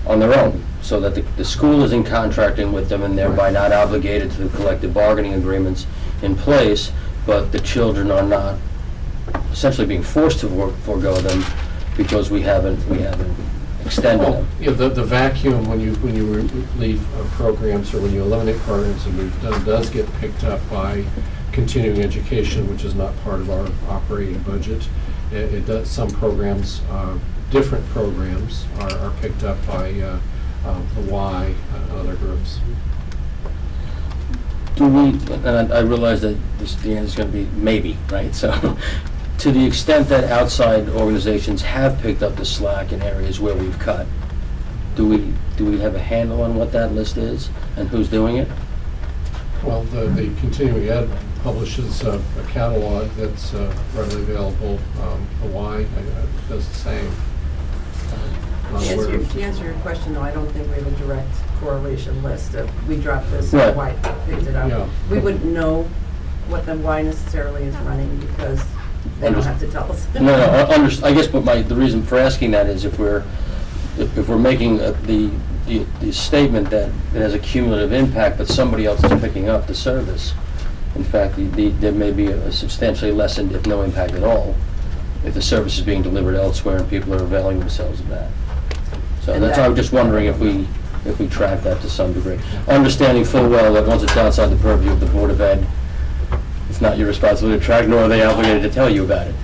on their own, so that the school isn't contracting with them and thereby not obligated to the collective bargaining agreements in place, but the children are not essentially being forced to forego them because we haven't extended them. Yeah, the vacuum when you leave programs, or when you eliminate programs that we've done, does get picked up by continuing education, which is not part of our operating budget. It does, some programs, different programs are picked up by the Y and other groups. Do we, and I realize that the answer is going to be maybe, right? So, to the extent that outside organizations have picked up the slack in areas where we've cut, do we have a handle on what that list is and who's doing it? Well, the continuing ed publishes a catalog that's readily available. The Y does the same. To answer your question, though, I don't think we have a direct correlation list of, we dropped this, Right. and Y picked it up. Yeah. We wouldn't know what the Y necessarily is running because they don't have to tell us. No, I guess, but the reason for asking that is if we're making the statement that it has a cumulative impact, but somebody else is picking up the service. In fact, there may be a substantially lessened, if no impact at all, if the service is being delivered elsewhere and people are availing themselves of that. So And that's, that- I was just wondering if we track that to some degree. Understanding full well that once it's outside the purview of the Board of Ed, it's not your responsibility to track, nor are they obligated to tell you about it.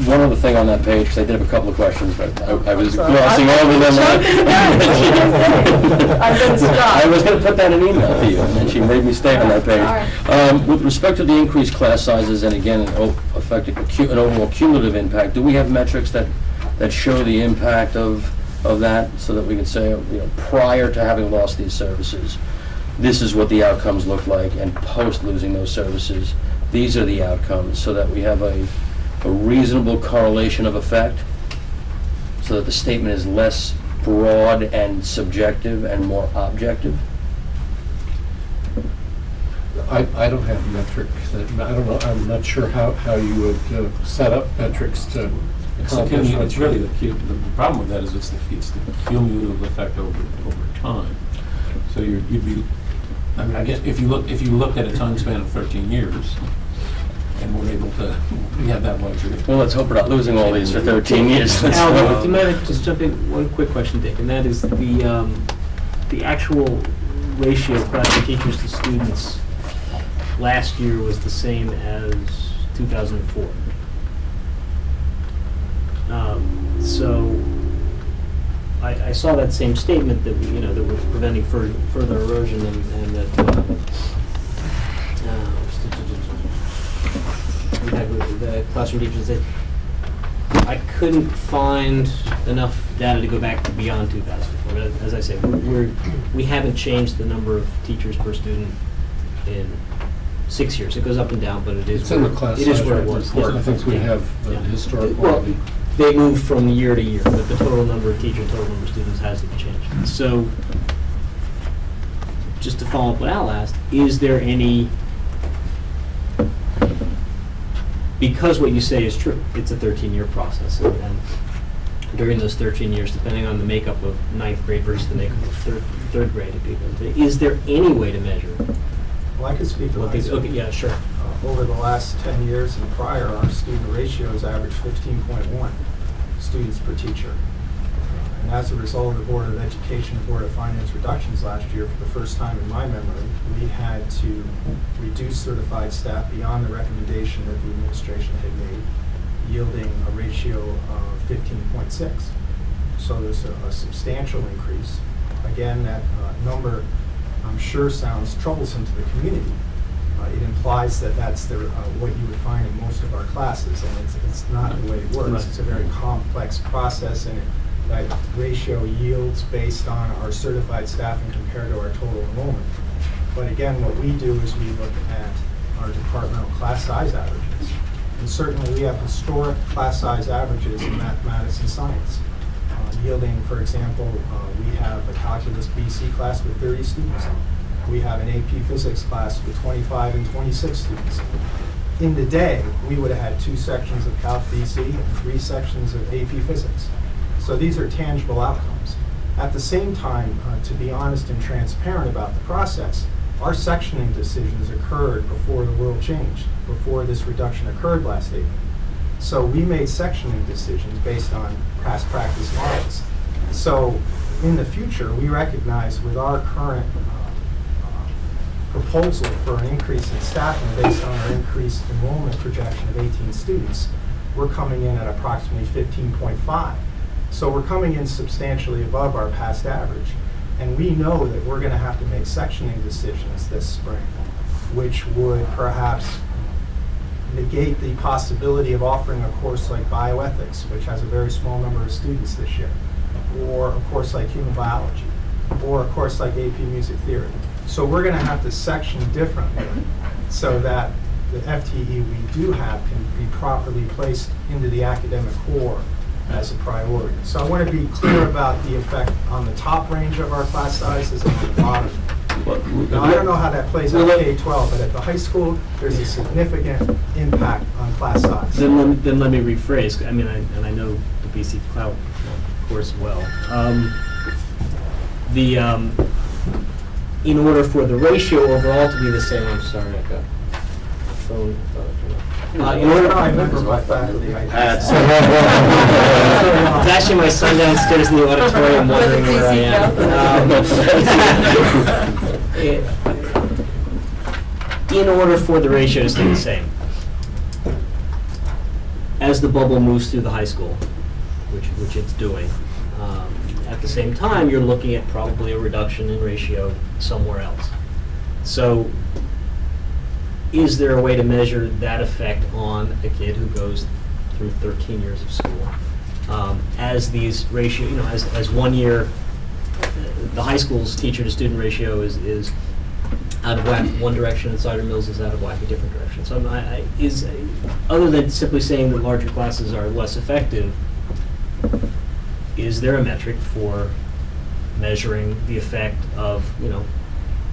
One other thing on that page, because I did have a couple of questions, but I was sorry. glossing over them. I've been stopped. I was going to put that in an email to you, and then she made me stay on that page. With respect to the increased class sizes, and again, affecting an overall cumulative impact, do we have metrics that show the impact of that, so that we can say, prior to having lost these services, this is what the outcomes look like, and post losing those services, these are the outcomes, so that we have a reasonable correlation of effect, so that the statement is less broad and subjective and more objective? I don't have metrics. I don't know, I'm not sure how you would set up metrics to accomplish what It's really the problem with that is it's the cumulative effect over time. So you'd be, I mean, I guess if you looked at a time span of 13 years, and we're able to, we have that luxury. Well, let's hope we're not losing all these for 13 years. Al, do you mind if I just jump in? One quick question, Dick, and that is the actual ratio of classroom teachers to students last year was the same as 2004. So I saw that same statement that that we're preventing further erosion, and that we had the classroom teachers that I couldn't find enough data to go back to beyond 2004. But as I said, we haven't changed the number of teachers per student in 6 years. It goes up and down, but it is It's in the class it is size where it was. report. I think we have the Yeah. historical. Well, they move from year to year, but the total number of teachers, total number of students hasn't changed. So, just to follow up what Al asked, is there any, because what you say is true, it's a 13-year process, and during those 13 years, depending on the makeup of ninth grade versus the makeup of third grade, is there any way to measure Well, I could speak to what high these, school. okay, yeah, sure. Over the last 10 years and prior, our student ratios averaged 15.1 students per teacher. And as a result of the Board of Education and Board of Finance reductions last year, for the first time in my memory, we had to reduce certified staff beyond the recommendation that the administration had made, yielding a ratio of 15.6. So there's a substantial increase. Again, that number, I'm sure, sounds troublesome to the community. It implies that that's what you would find in most of our classes, and it's not the way it works. Right. It's a very complex process, and that ratio yields based on our certified staffing compared to our total enrollment. But again, what we do is we look at our departmental class size averages. And certainly we have historic class size averages in mathematics and science, yielding, for example, we have a calculus BC class with 30 students. We have an AP physics class with 25 and 26 students. In the day, we would have had 2 sections of Calc BC and 3 sections of AP physics. So these are tangible outcomes. At the same time, to be honest and transparent about the process, our sectioning decisions occurred before the world changed, before this reduction occurred last April. So we made sectioning decisions based on past practice models. So in the future, we recognize with our current proposal for an increase in staffing based on our increased enrollment projection of 18 students, we're coming in at approximately 15.5. So we're coming in substantially above our past average. And we know that we're going to have to make sectioning decisions this spring, which would perhaps negate the possibility of offering a course like bioethics, which has a very small number of students this year, or a course like human biology, or a course like AP music theory. So we're going to have to section differently so that the FTE we do have can be properly placed into the academic core as a priority. So I want to be clear about the effect on the top range of our class sizes and on the bottom. Now, I don't know how that plays out at K-12, but at the high school, there's a significant impact on class size. Then let me rephrase. I mean, I know the BC Cloud course well. In order for the ratio overall to be the same, I'm sorry, phone. I In order, remember my faculty. it's actually my son downstairs in the auditorium wondering where I am. In order for the ratio to stay the same, as the bubble moves through the high school, which it's doing, at the same time, you're looking at probably a reduction in ratio somewhere else. So, is there a way to measure that effect on a kid who goes through 13 years of school? As these ratio, as 1 year, the high school's teacher to student ratio is out of whack one direction, and Cider Mills is out of whack a different direction. So other than simply saying that larger classes are less effective, is there a metric for measuring the effect of,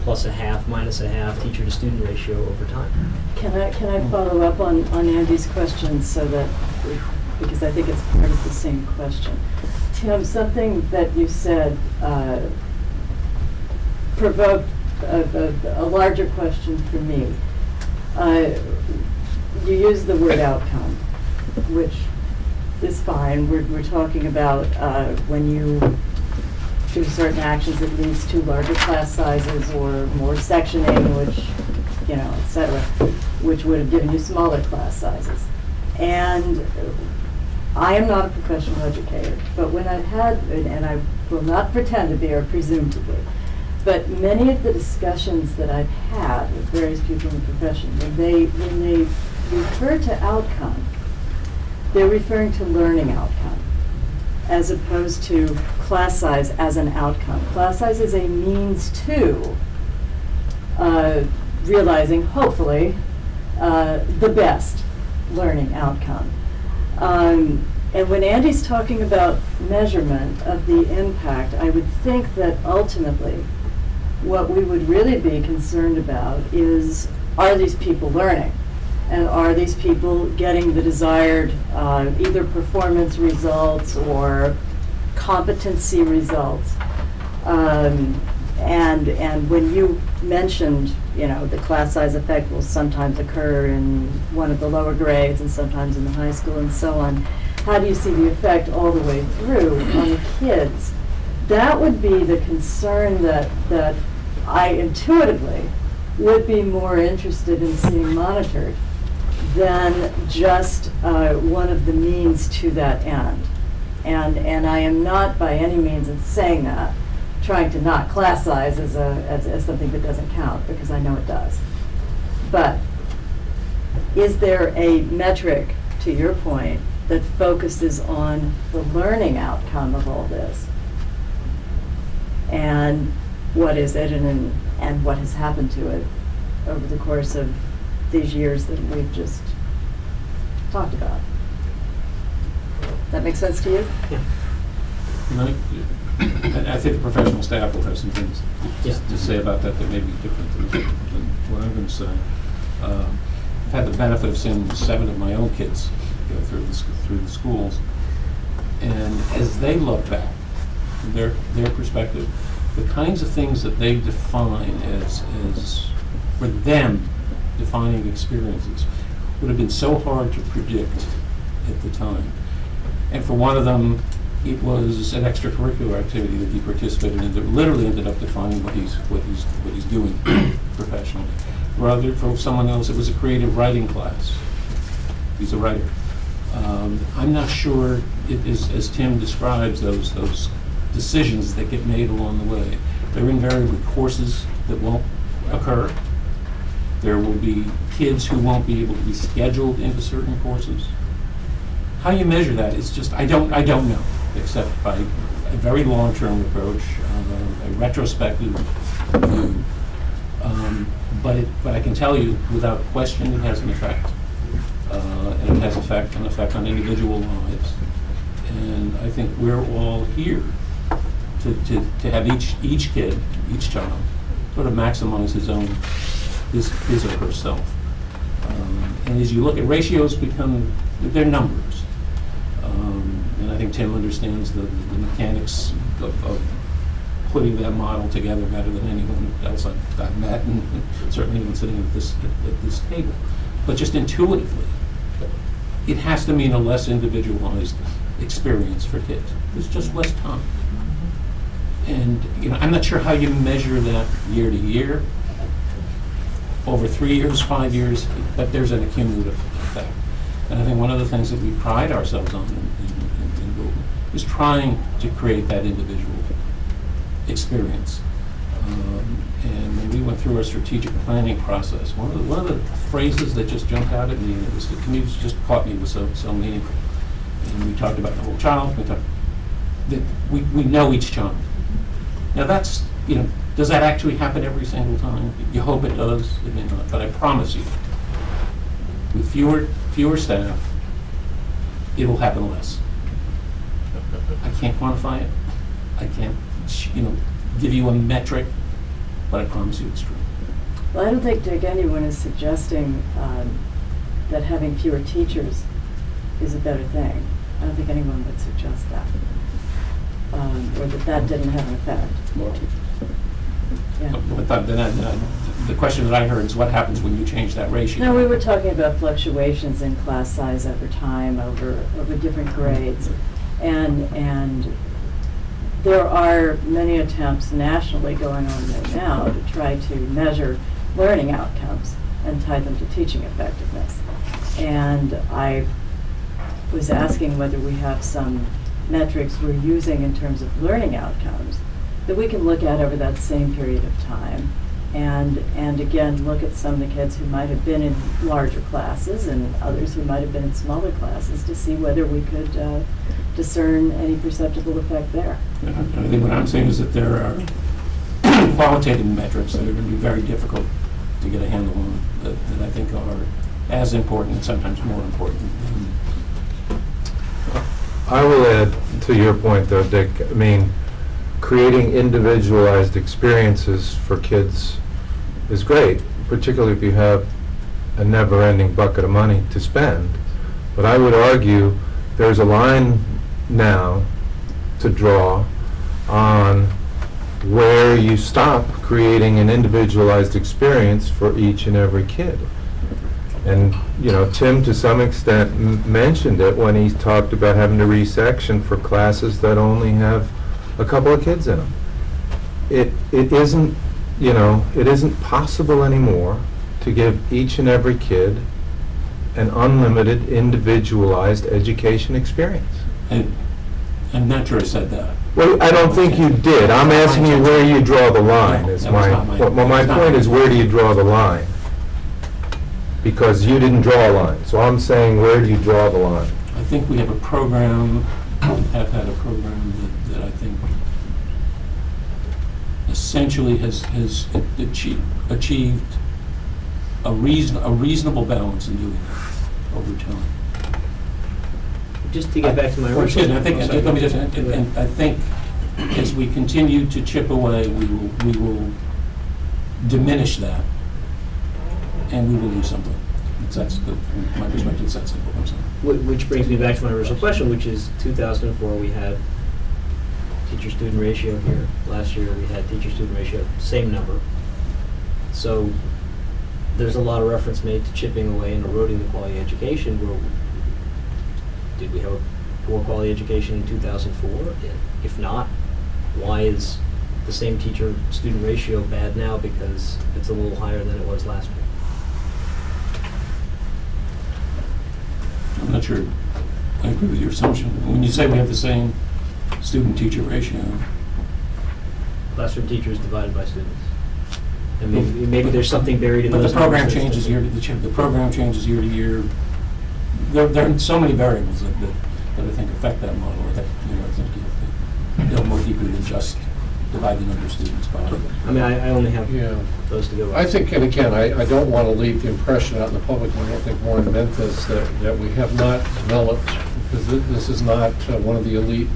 plus a half, minus a half teacher to student ratio over time? Can I follow up on Andy's question because I think it's part of the same question. Tim, something that you said provoked a larger question for me. You used the word outcome, which is fine. We're talking about when you do certain actions that leads to larger class sizes or more sectioning, which, et cetera, which would have given you smaller class sizes. And I am not a professional educator, but when I've had, and I will not pretend to be or presume to be, but many of the discussions that I've had with various people in the profession, when they refer to outcome, they're referring to learning outcome, as opposed to class size as an outcome. Class size is a means to realizing, hopefully, the best learning outcome. And when Andy's talking about measurement of the impact, I would think that ultimately what we would really be concerned about is, are these people learning? And are these people getting the desired either performance results or competency results? And when you mentioned, the class size effect will sometimes occur in one of the lower grades and sometimes in the high school and so on, how do you see the effect all the way through on the kids? That would be the concern that I intuitively would be more interested in seeing monitored than just one of the means to that end. And I am not by any means in saying that trying to knock class size as something that doesn't count, because I know it does. But is there a metric, to your point, that focuses on the learning outcome of all this? And what is it, and what has happened to it over the course of these years that we've just talked about? That makes sense to you? Yeah. I think the professional staff will have some things to say about that may be different than what I'm going to say. I've had the benefit of seeing 7 of my own kids go through the schools, and as they look back, from their perspective, the kinds of things that they define as for them defining experiences would have been so hard to predict at the time. And for one of them, it was an extracurricular activity that he participated in that literally ended up defining what he's doing professionally. Rather, for someone else, it was a creative writing class. He's a writer. I'm not sure it is, as Tim describes, those decisions that get made along the way. There are invariably courses that won't occur. There will be kids who won't be able to be scheduled into certain courses. How you measure that is just, I don't know, except by a very long-term approach, a retrospective view. But I can tell you, without question, it has an effect. And it has an effect on individual lives. And I think we're all here to have each kid, each child, sort of maximize his or herself. And as you look at ratios, they're numbers. And I think Tim understands the mechanics of putting that model together better than anyone else I've met, and certainly even sitting at this table. but just intuitively, it has to mean a less individualized experience for kids. There's just less time. And, you know, I'm not sure how you measure that year to year, over 3 years, 5 years, but there's an accumulative effect. And I think one of the things that we pride ourselves on in Google is trying to create that individual experience. And when we went through our strategic planning process, one of the phrases that just jumped out at me, and it was, to me, just caught me, was so meaningful. And we talked about the whole child, that we know each child. Now that's, you know, does that actually happen every single time? You hope it does, it may not, but I promise you, with fewer staff, it will happen less. I can't quantify it. I can't, you know, give you a metric, but I promise you it's true. Well, I don't think, Dick, anyone is suggesting that having fewer teachers is a better thing. I don't think anyone would suggest that. Or that didn't have an effect. More teachers. Yeah. But the question that I heard is what happens when you change that ratio? No, we were talking about fluctuations in class size over time, over different grades. And there are many attempts nationally going on right now to try to measure learning outcomes and tie them to teaching effectiveness. And I was asking whether we have some metrics we're using in terms of learning outcomes that we can look at over that same period of time, and again look at some of the kids who might have been in larger classes and others who might have been in smaller classes to see whether we could discern any perceptible effect there. I think what I'm saying is that there are qualitative metrics that are going to be very difficult to get a handle on, that I think are as important and sometimes more important. I will add to your point, though, Dick. I mean, creating individualized experiences for kids is great, particularly if you have a never-ending bucket of money to spend. But I would argue there's a line now to draw on where you stop creating an individualized experience for each and every kid. And, you know, Tim, to some extent, mentioned it when he talked about having to resection for classes that only have a couple of kids in them. It isn't, you know, it isn't possible anymore to give each and every kid an unlimited, individualized education experience. And I'm not sure I said that. Well, I don't think you did. I'm asking you where you draw the line. No, Is that was my not my- well, my that was not point my- is, where do you draw the line? Because you didn't draw a line. So I'm saying, where do you draw the line? I think we have a program, have had a program that I think essentially has achieved a reasonable balance in doing that over time. Just to get back to my Well, original. excuse me, I think, let me just, and I think as we continue to chip away, we will diminish that, and we will lose something. That's my perspective is that simple. I'm sorry. Which brings me back to my original question, which is 2004, we had teacher-student ratio here. Last year, we had teacher-student ratio, same number. So there's a lot of reference made to chipping away and eroding the quality of education. Did we have a poor quality education in 2004? If not, why is the same teacher-student ratio bad now? Because it's a little higher than it was last year. I'm not sure I agree with your assumption. When you say we have the same student-teacher ratio, Classroom teachers divided by students. And maybe there's something buried in but those the program numbers that's changes different. the program changes year to year. There are so many variables that I think affect that model. I think, you know, I think you go more deeply than just divide the number of students by. I mean, I only have Yeah. those to go by. I think, and again, I don't want to leave the impression out in the public, and I don't think Warren meant this, that we have not developed, because this is not one of the elite,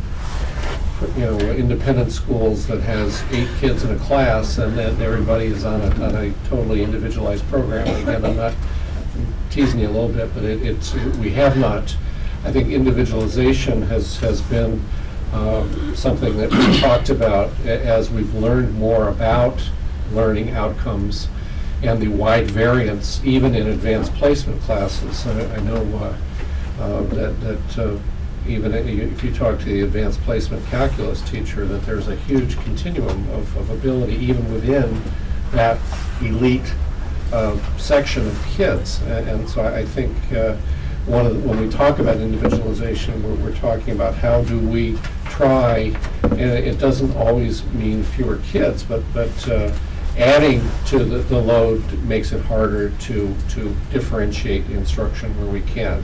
you know, independent schools that has 8 kids in a class and then everybody is on a totally individualized program. And again, I'm not teasing you a little bit, but we have not. I think individualization has been something that we've talked about as we've learned more about learning outcomes and the wide variance, even in advanced placement classes. I know that even if you talk to the advanced placement calculus teacher, that there's a huge continuum of ability even within that elite section of kids. And so I think when we talk about individualization, we're talking about how do we try, and it doesn't always mean fewer kids, but adding to the load makes it harder to differentiate the instruction where we can.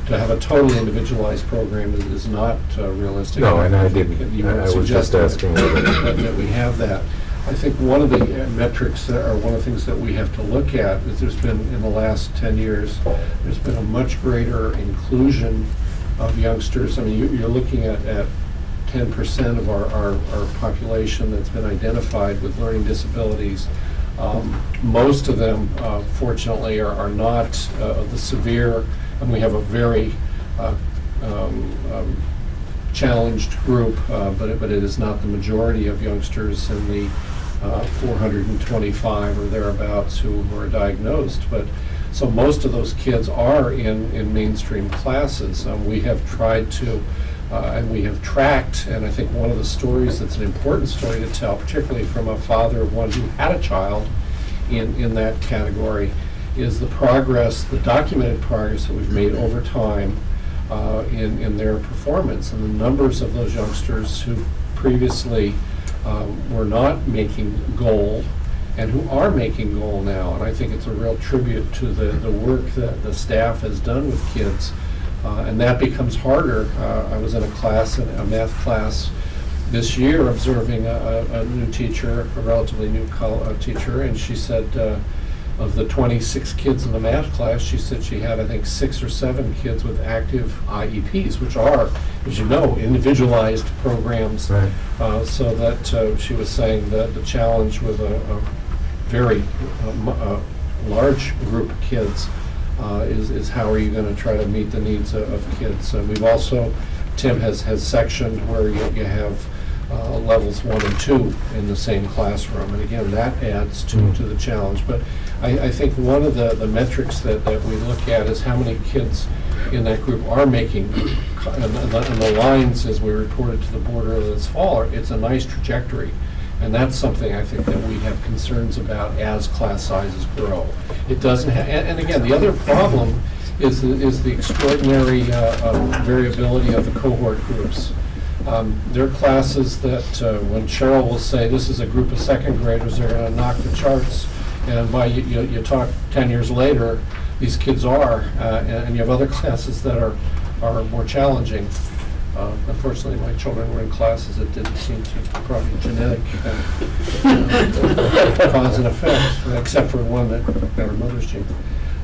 To have a totally individualized program is not realistic. No, and I didn't. You weren't I was just suggesting asking that we have that. I think one of the metrics, or one of the things that we have to look at is there's been, in the last 10 years, there's been a much greater inclusion of youngsters. I mean, you're looking at 10% of our population that's been identified with learning disabilities. Most of them, fortunately, are not the severe, and we have a very challenged group, but it is not the majority of youngsters in the 425 or thereabouts who are diagnosed. But so most of those kids are in mainstream classes. We have tried to, and we have tracked, and I think one of the stories that's an important story to tell, particularly from a father of one who had a child in that category, is the progress, the documented progress that we've made over time in their performance. And the numbers of those youngsters who previously were not making goal and who are making goal now. And I think it's a real tribute to the work that the staff has done with kids. And that becomes harder. I was in a class, a math class this year, observing a new teacher, a relatively new teacher, and she said, of the 26 kids in the math class, she said she had, I think, 6 or 7 kids with active IEPs, which are, as you know, individualized programs. Right. So that she was saying that the challenge with a very large group of kids is how are you going to try to meet the needs of kids. We've also, Tim has sectioned where you have levels 1 and 2 in the same classroom, and again, that adds to the challenge. But I think one of the metrics that we look at is how many kids in that group are making, and the lines, as we reported to the board earlier this fall, it's a nice trajectory. And that's something I think that we have concerns about as class sizes grow. It doesn't, and again, the other problem is the extraordinary variability of the cohort groups. There are classes that when Cheryl will say this is a group of second graders, they're going to knock the charts, and by you talk 10 years later, these kids are, and you have other classes that are more challenging. Unfortunately, my children were in classes that didn't seem to probably genetic cause and effect, except for one that got her mother's gene.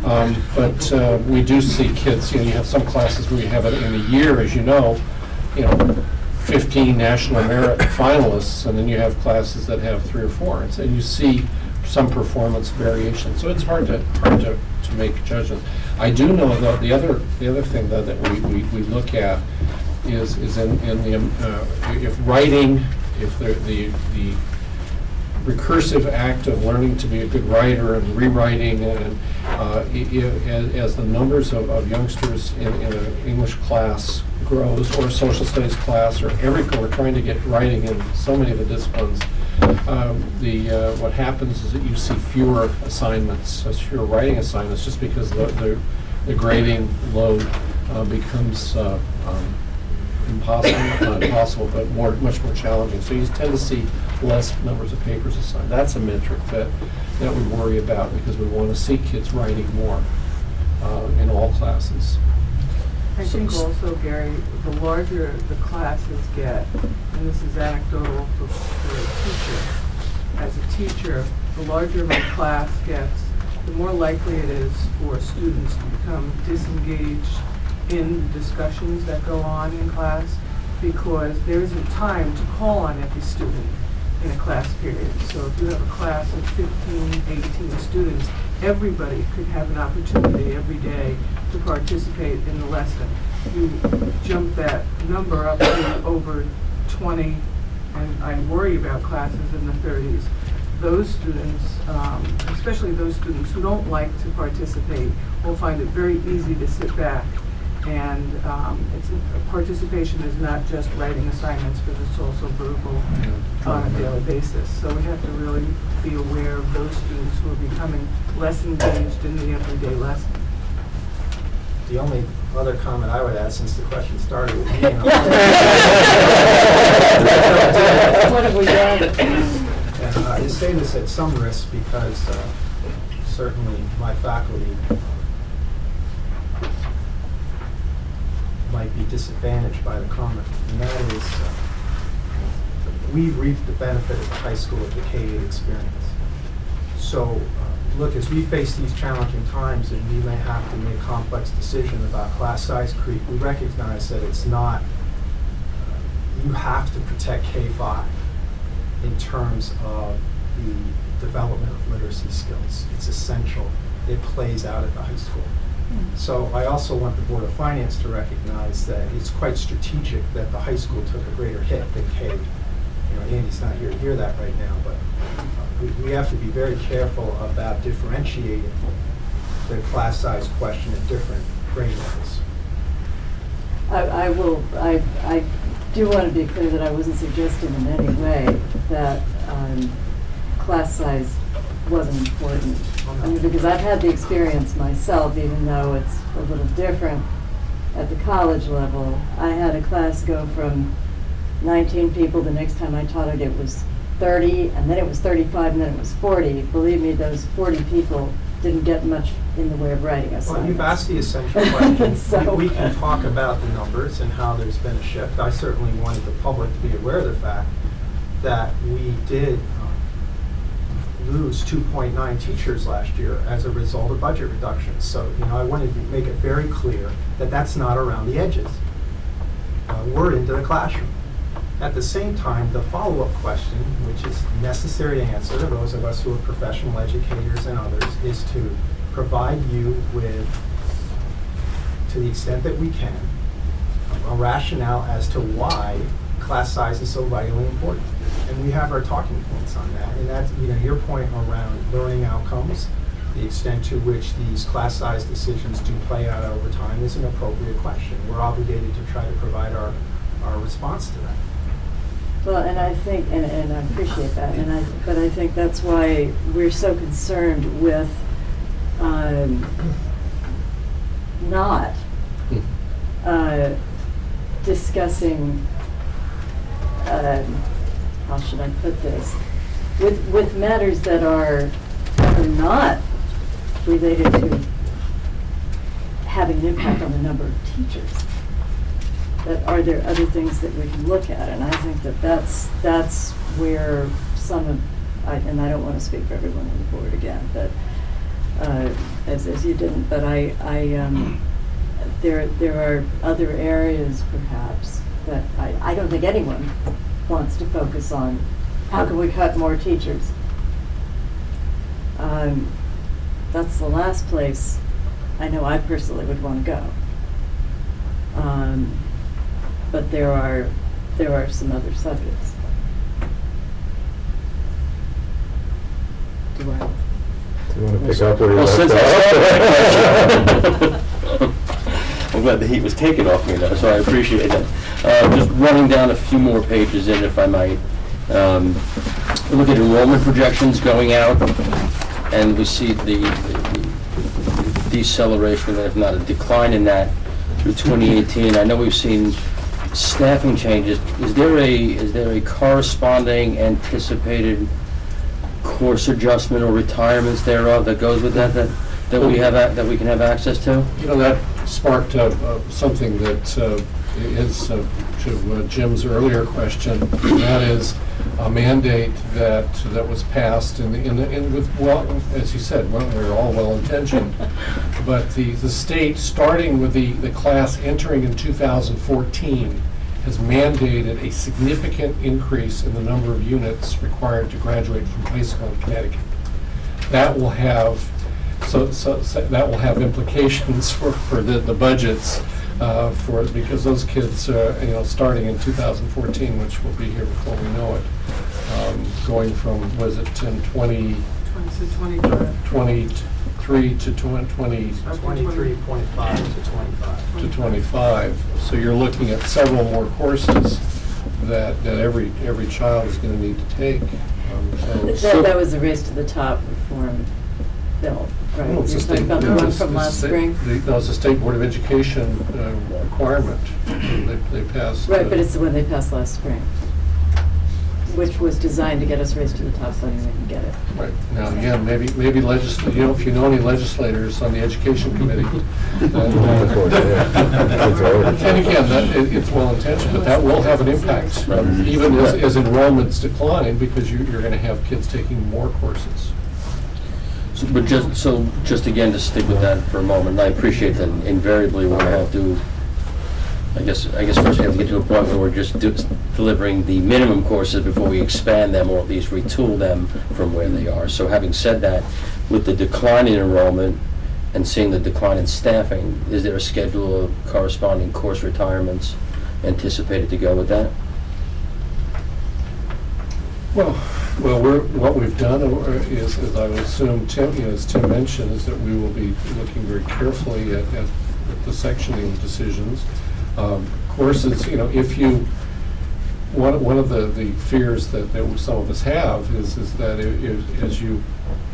But we do see kids, you have some classes where you have it in a year, as you know, 15 national merit finalists, and then you have classes that have 3 or 4, and you see some performance variation. So it's hard to make judgments. I do know though the other thing though that we look at is in the if writing, if the recursive act of learning to be a good writer and rewriting, and as the numbers of youngsters in an English class grows, or a social studies class, or we're trying to get writing in so many of the disciplines, what happens is that you see fewer assignments, fewer writing assignments, just because the grading load becomes impossible, not impossible, but much more challenging. So you tend to see less numbers of papers assigned. That's a metric that we worry about, because we want to see kids writing more in all classes. I think also, Gary, the larger the classes get, and this is anecdotal for a teacher, as a teacher, the larger my class gets, the more likely it is for students to become disengaged in the discussions that go on in class, because there isn't time to call on every student in a class period. So if you have a class of 15, 18 students, everybody could have an opportunity every day to participate in the lesson. You jump that number up to over 20, and I worry about classes in the 30s. those students, especially those students who don't like to participate, will find it very easy to sit back. And participation is not just writing assignments, but it's also verbal on a daily basis. So we have to really be aware of those students who are becoming less engaged in the everyday lesson. The only other comment I would add, since the question started with me. What have we done? And I say this at some risk because certainly my faculty might be disadvantaged by the comment, and that is we've reaped the benefit at the high school of the K-8 experience. So look, as we face these challenging times and we may have to make complex decisions about class size creep, we recognize that it's not, you have to protect K-5 in terms of the development of literacy skills. It's essential. It plays out at the high school. So I also want the Board of Finance to recognize that it's quite strategic that the high school took a greater hit than K. You know, Andy's not here to hear that right now, but we have to be very careful about differentiating the class size question at different grade levels. I do want to be clear that I wasn't suggesting in any way that class size wasn't important. I mean, because I've had the experience myself, even though it's a little different at the college level. I had a class go from 19 people, the next time I taught it, it was 30, and then it was 35, and then it was 40. Believe me, those 40 people didn't get much in the way of writing assignments. Well, you've asked the essential question. So we can talk about the numbers and how there's been a shift. I certainly wanted the public to be aware of the fact that we did lose 2.9 teachers last year as a result of budget reductions. So, you know, I wanted to make it very clear that that's not around the edges. We're into the classroom. At the same time, the follow-up question, which is necessary to answer to those of us who are professional educators and others, is to provide you with, to the extent that we can, a rationale as to why class size is so vitally important. And we have our talking points on that. And that's, you know, your point around learning outcomes, the extent to which these class size decisions do play out over time is an appropriate question. We're obligated to try to provide our response to that. well, and I think, and I appreciate that, but I think that's why we're so concerned with not discussing, how should I put this, with matters that are not related to having an impact on the number of teachers. That are there other things that we can look at? And I think that that's where some of, and I don't want to speak for everyone on the board again, but as you didn't, but there are other areas perhaps that I don't think anyone wants to focus on. How can we cut more teachers? That's the last place I know I personally would want to go. But there are some other subjects. Do you want to pick up where you Well, since left off? I'm glad the heat was taken off me, though, so I appreciate that. Just running down a few more pages in, if I might. Look at enrollment projections going out, and we see the deceleration, if not a decline in that through 2018. I know we've seen staffing changes. Is there a corresponding anticipated course adjustment or retirements thereof that goes with that we have that we can have access to? You know, that sparked something that is to Jim's earlier question. That is a mandate that was passed with, well, as he said, well, they're all well-intentioned, but the state, starting with the class entering in 2014, has mandated a significant increase in the number of units required to graduate from high school in Connecticut. That will have that will have implications for the budgets because those kids, starting in 2014, which will be here before we know it, going from, was it 20, 25. 23 to 20? 23.5 to 25. To 25. So you're looking at several more courses that every child is going to need to take. That was the race to the top reform bill, right? No, it's You're the talking about the state- one it's from the last state- spring? No, it's the State Board of Education requirement. They passed. Right, but it's the one they passed last spring, which was designed to get us race to the top so anyone can get it. Right. Now, again, maybe if you know any legislators on the Education Committee. Of course, yeah. And again, it's well-intentioned, but that will have an impact, even as enrollments decline, because you're going to have kids taking more courses. But just again, to stick with that for a moment, I appreciate that invariably we're going to have to, I guess first we have to get to a point where we're just delivering the minimum courses before we expand them or at least retool them from where they are. So having said that, with the decline in enrollment and seeing the decline in staffing, is there a schedule of corresponding course retirements anticipated to go with that? What we've done is, as I would assume, Tim, as Tim mentioned, is that we will be looking very carefully at the sectioning decisions. Courses, if you, one of the fears that some of us have is that as you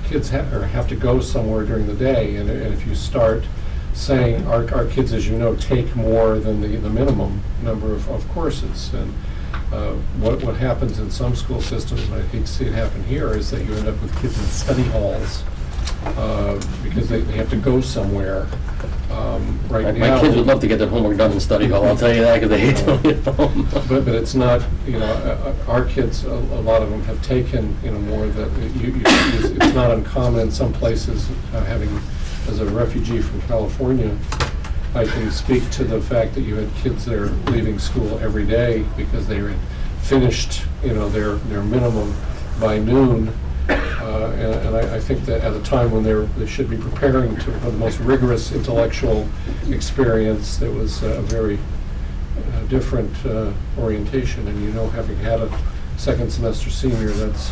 kids have to go somewhere during the day, and if you start saying our kids, as you know, take more than the minimum number of courses, and what happens in some school systems, and I hate to see it happen here, is that you end up with kids in study halls because they have to go somewhere. Right now, my kids would love to get their homework done in study hall, I'll tell you that, because they hate doing it at home. But it's not, our kids, a lot of them have taken, more that, it's not uncommon in some places, having, as a refugee from California, I can speak to the fact that you had kids that are leaving school every day because they had finished, their minimum by noon. And I think that at a time when they should be preparing for the most rigorous intellectual experience, that was a very different orientation. And having had a second semester senior, that's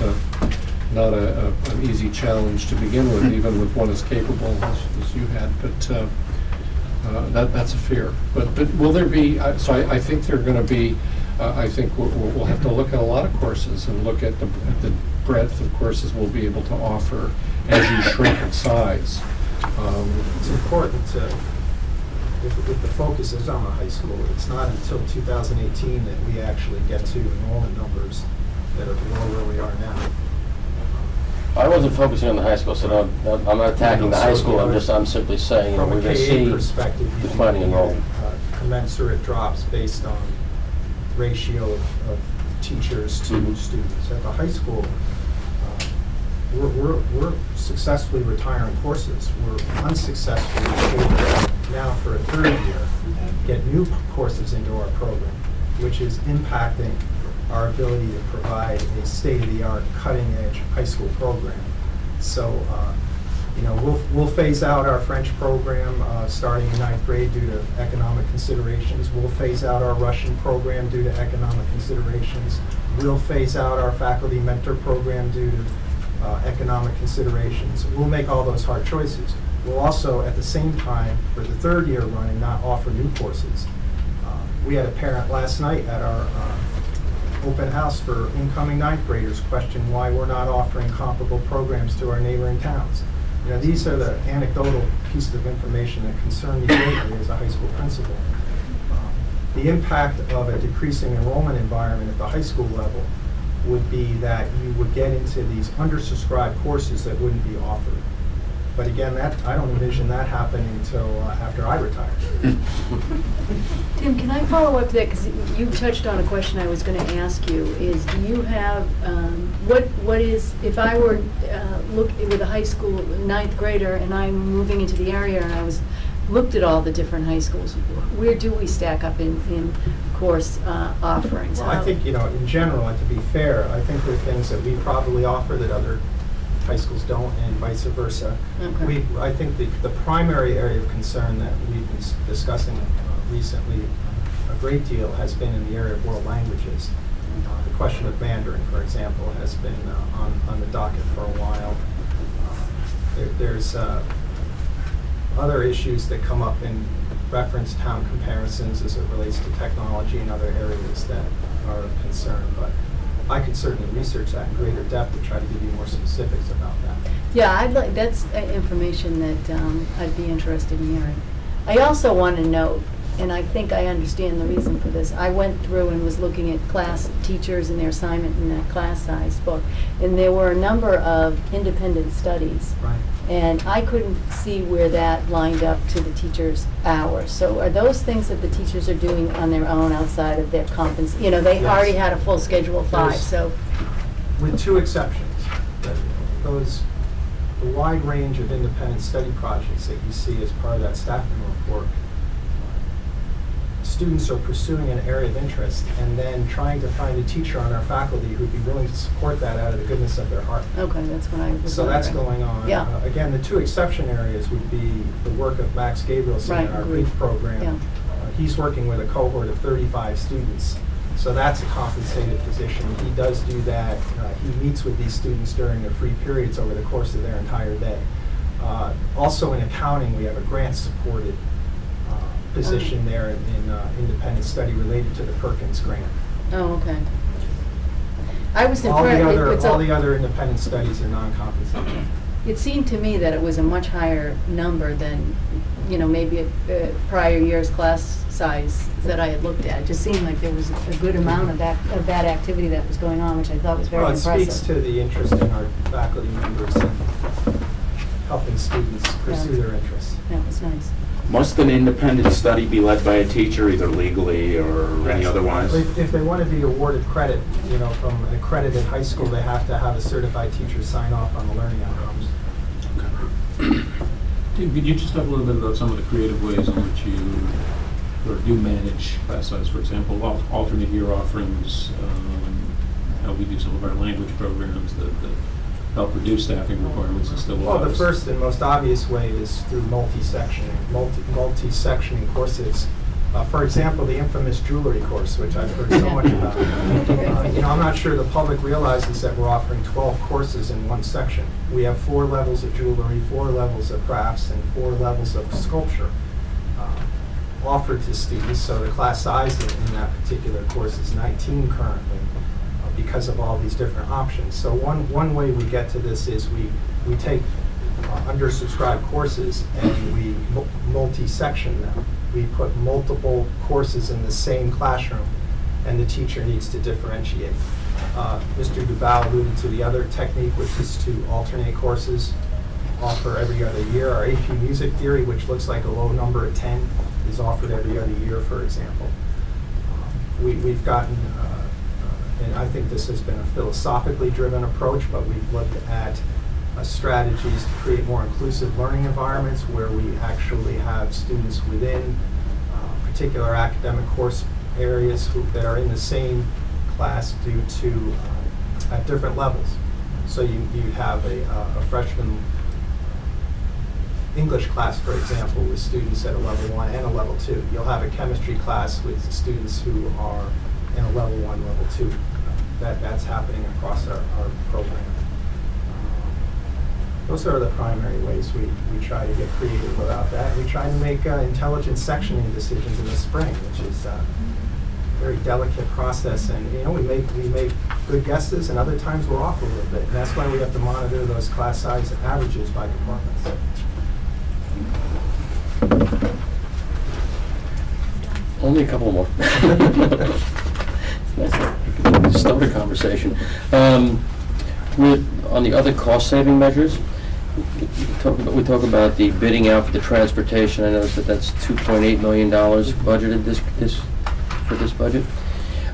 not an easy challenge to begin with, even with one as capable as you had. But that's a fear. But will there be? So I think there are going to be. I think we'll have to look at a lot of courses and look at the breadth of courses we'll be able to offer as you shrink in size. It's important to, if the focus is on the high school, it's not until 2018 that we actually get to enrollment numbers that are below where we are now. I wasn't focusing on the high school, so I'm not attacking the high school. I'm simply saying From we're a going to K-8 see perspective, you declining can enrollment. commensurate drops based on ratio of teachers to students. At the high school, we're successfully retiring courses. We're unsuccessfully able now for a third year get new courses into our program, which is impacting our ability to provide a state-of-the-art, cutting-edge high school program. So, we'll phase out our French program starting in 9th grade due to economic considerations. We'll phase out our Russian program due to economic considerations. We'll phase out our faculty mentor program due to economic considerations. We'll make all those hard choices. We'll also, at the same time, for the third year running, not offer new courses. We had a parent last night at our open house for incoming 9th graders question why we're not offering comparable programs to our neighboring towns. These are the anecdotal pieces of information that concern me greatly as a high school principal. The impact of a decreasing enrollment environment at the high school level would be that you would get into these undersubscribed courses that wouldn't be offered. But again, I don't envision that happening until after I retire. Tim, can I follow up that, because you touched on a question I was going to ask you, is do you have, what is, if I were with a high school 9th grader and I'm moving into the area and I looked at all the different high schools, where do we stack up in course offerings? Well, I think, in general, and to be fair, I think there are things that we probably offer that other high schools don't, and vice versa. Okay. I think the primary area of concern that we've been discussing recently a great deal has been in the area of world languages. The question of Mandarin, for example, has been on the docket for a while. There's other issues that come up in reference town comparisons as it relates to technology and other areas that are of concern, but I could certainly research that in greater depth and try to give you more specifics about that. Yeah, that's information that I'd be interested in hearing. I also want to note, and I think I understand the reason for this, I went through and was looking at class teachers and their assignment in that class size book, and there were a number of independent studies. Right. And I couldn't see where that lined up to the teachers' hours. So are those things that the teachers are doing on their own outside of their they Yes. already had a full schedule of 5, There's- so. With two exceptions. The wide range of independent study projects that you see as part of that staffing report, students are pursuing an area of interest and then trying to find a teacher on our faculty who'd be willing to support that out of the goodness of their heart. Okay, that's what I was So that's wondering. going on. Yeah. Again, the two exception areas would be the work of Max Gabrielson Right, in our agreed. brief program. Yeah. He's working with a cohort of 35 students. So that's a compensated position. He does do that. He meets with these students during their free periods over the course of their entire day. Also in accounting, we have a grant-supported position there in independent study related to the Perkins grant. Oh, okay. I was All impressed. the other independent studies are non-compensated. It seemed to me that it was a much higher number than, maybe prior year's class size that I had looked at. It just seemed like there was a good amount of that activity that was going on, which I thought was very impressive. Well, it speaks to the interest in our faculty members in helping students pursue their interests. That was nice. Must an independent study be led by a teacher, either legally or any Yes. otherwise? If they want to be awarded credit, from an accredited high school, they have to have a certified teacher sign off on the learning outcomes. Tim, could you just talk a little bit about some of the creative ways in which you or do manage class size, for example, alternate year offerings, how we do some of our language programs that help reduce staffing requirements and still allow Well, the us- first and most obvious way is through multi-sectioning courses. For example, the infamous jewelry course, which I've heard so much about. I'm not sure the public realizes that we're offering 12 courses in one section. We have 4 levels of jewelry, 4 levels of crafts, and 4 levels of sculpture offered to students. So the class size in that particular course is 19 currently because of all these different options. So one way we get to this is we take undersubscribed courses and we multi-section them. We put multiple courses in the same classroom, and the teacher needs to differentiate. Mr. Duval alluded to the other technique, which is to alternate courses, offer every other year. Our AP Music Theory, which looks like a low number at 10, is offered every other year, for example. We've gotten, and I think this has been a philosophically driven approach, but we've looked at strategies to create more inclusive learning environments where we actually have students within particular academic course areas that are in the same class due to at different levels. So you have a freshman English class, for example, with students at a level 1 and a level 2. You'll have a chemistry class with students who are in a level 1, level 2. That's happening across our program. Those are the primary ways we try to get creative about that. We try to make intelligent sectioning decisions in the spring, which is a very delicate process. And we make good guesses, and other times we're off a little bit. And that's why we have to monitor those class size averages by departments. Only a couple more. Nice to start a conversation. On the other cost-saving measures, we talk about the bidding out for the transportation. I noticed that's $2.8 million budgeted for this budget.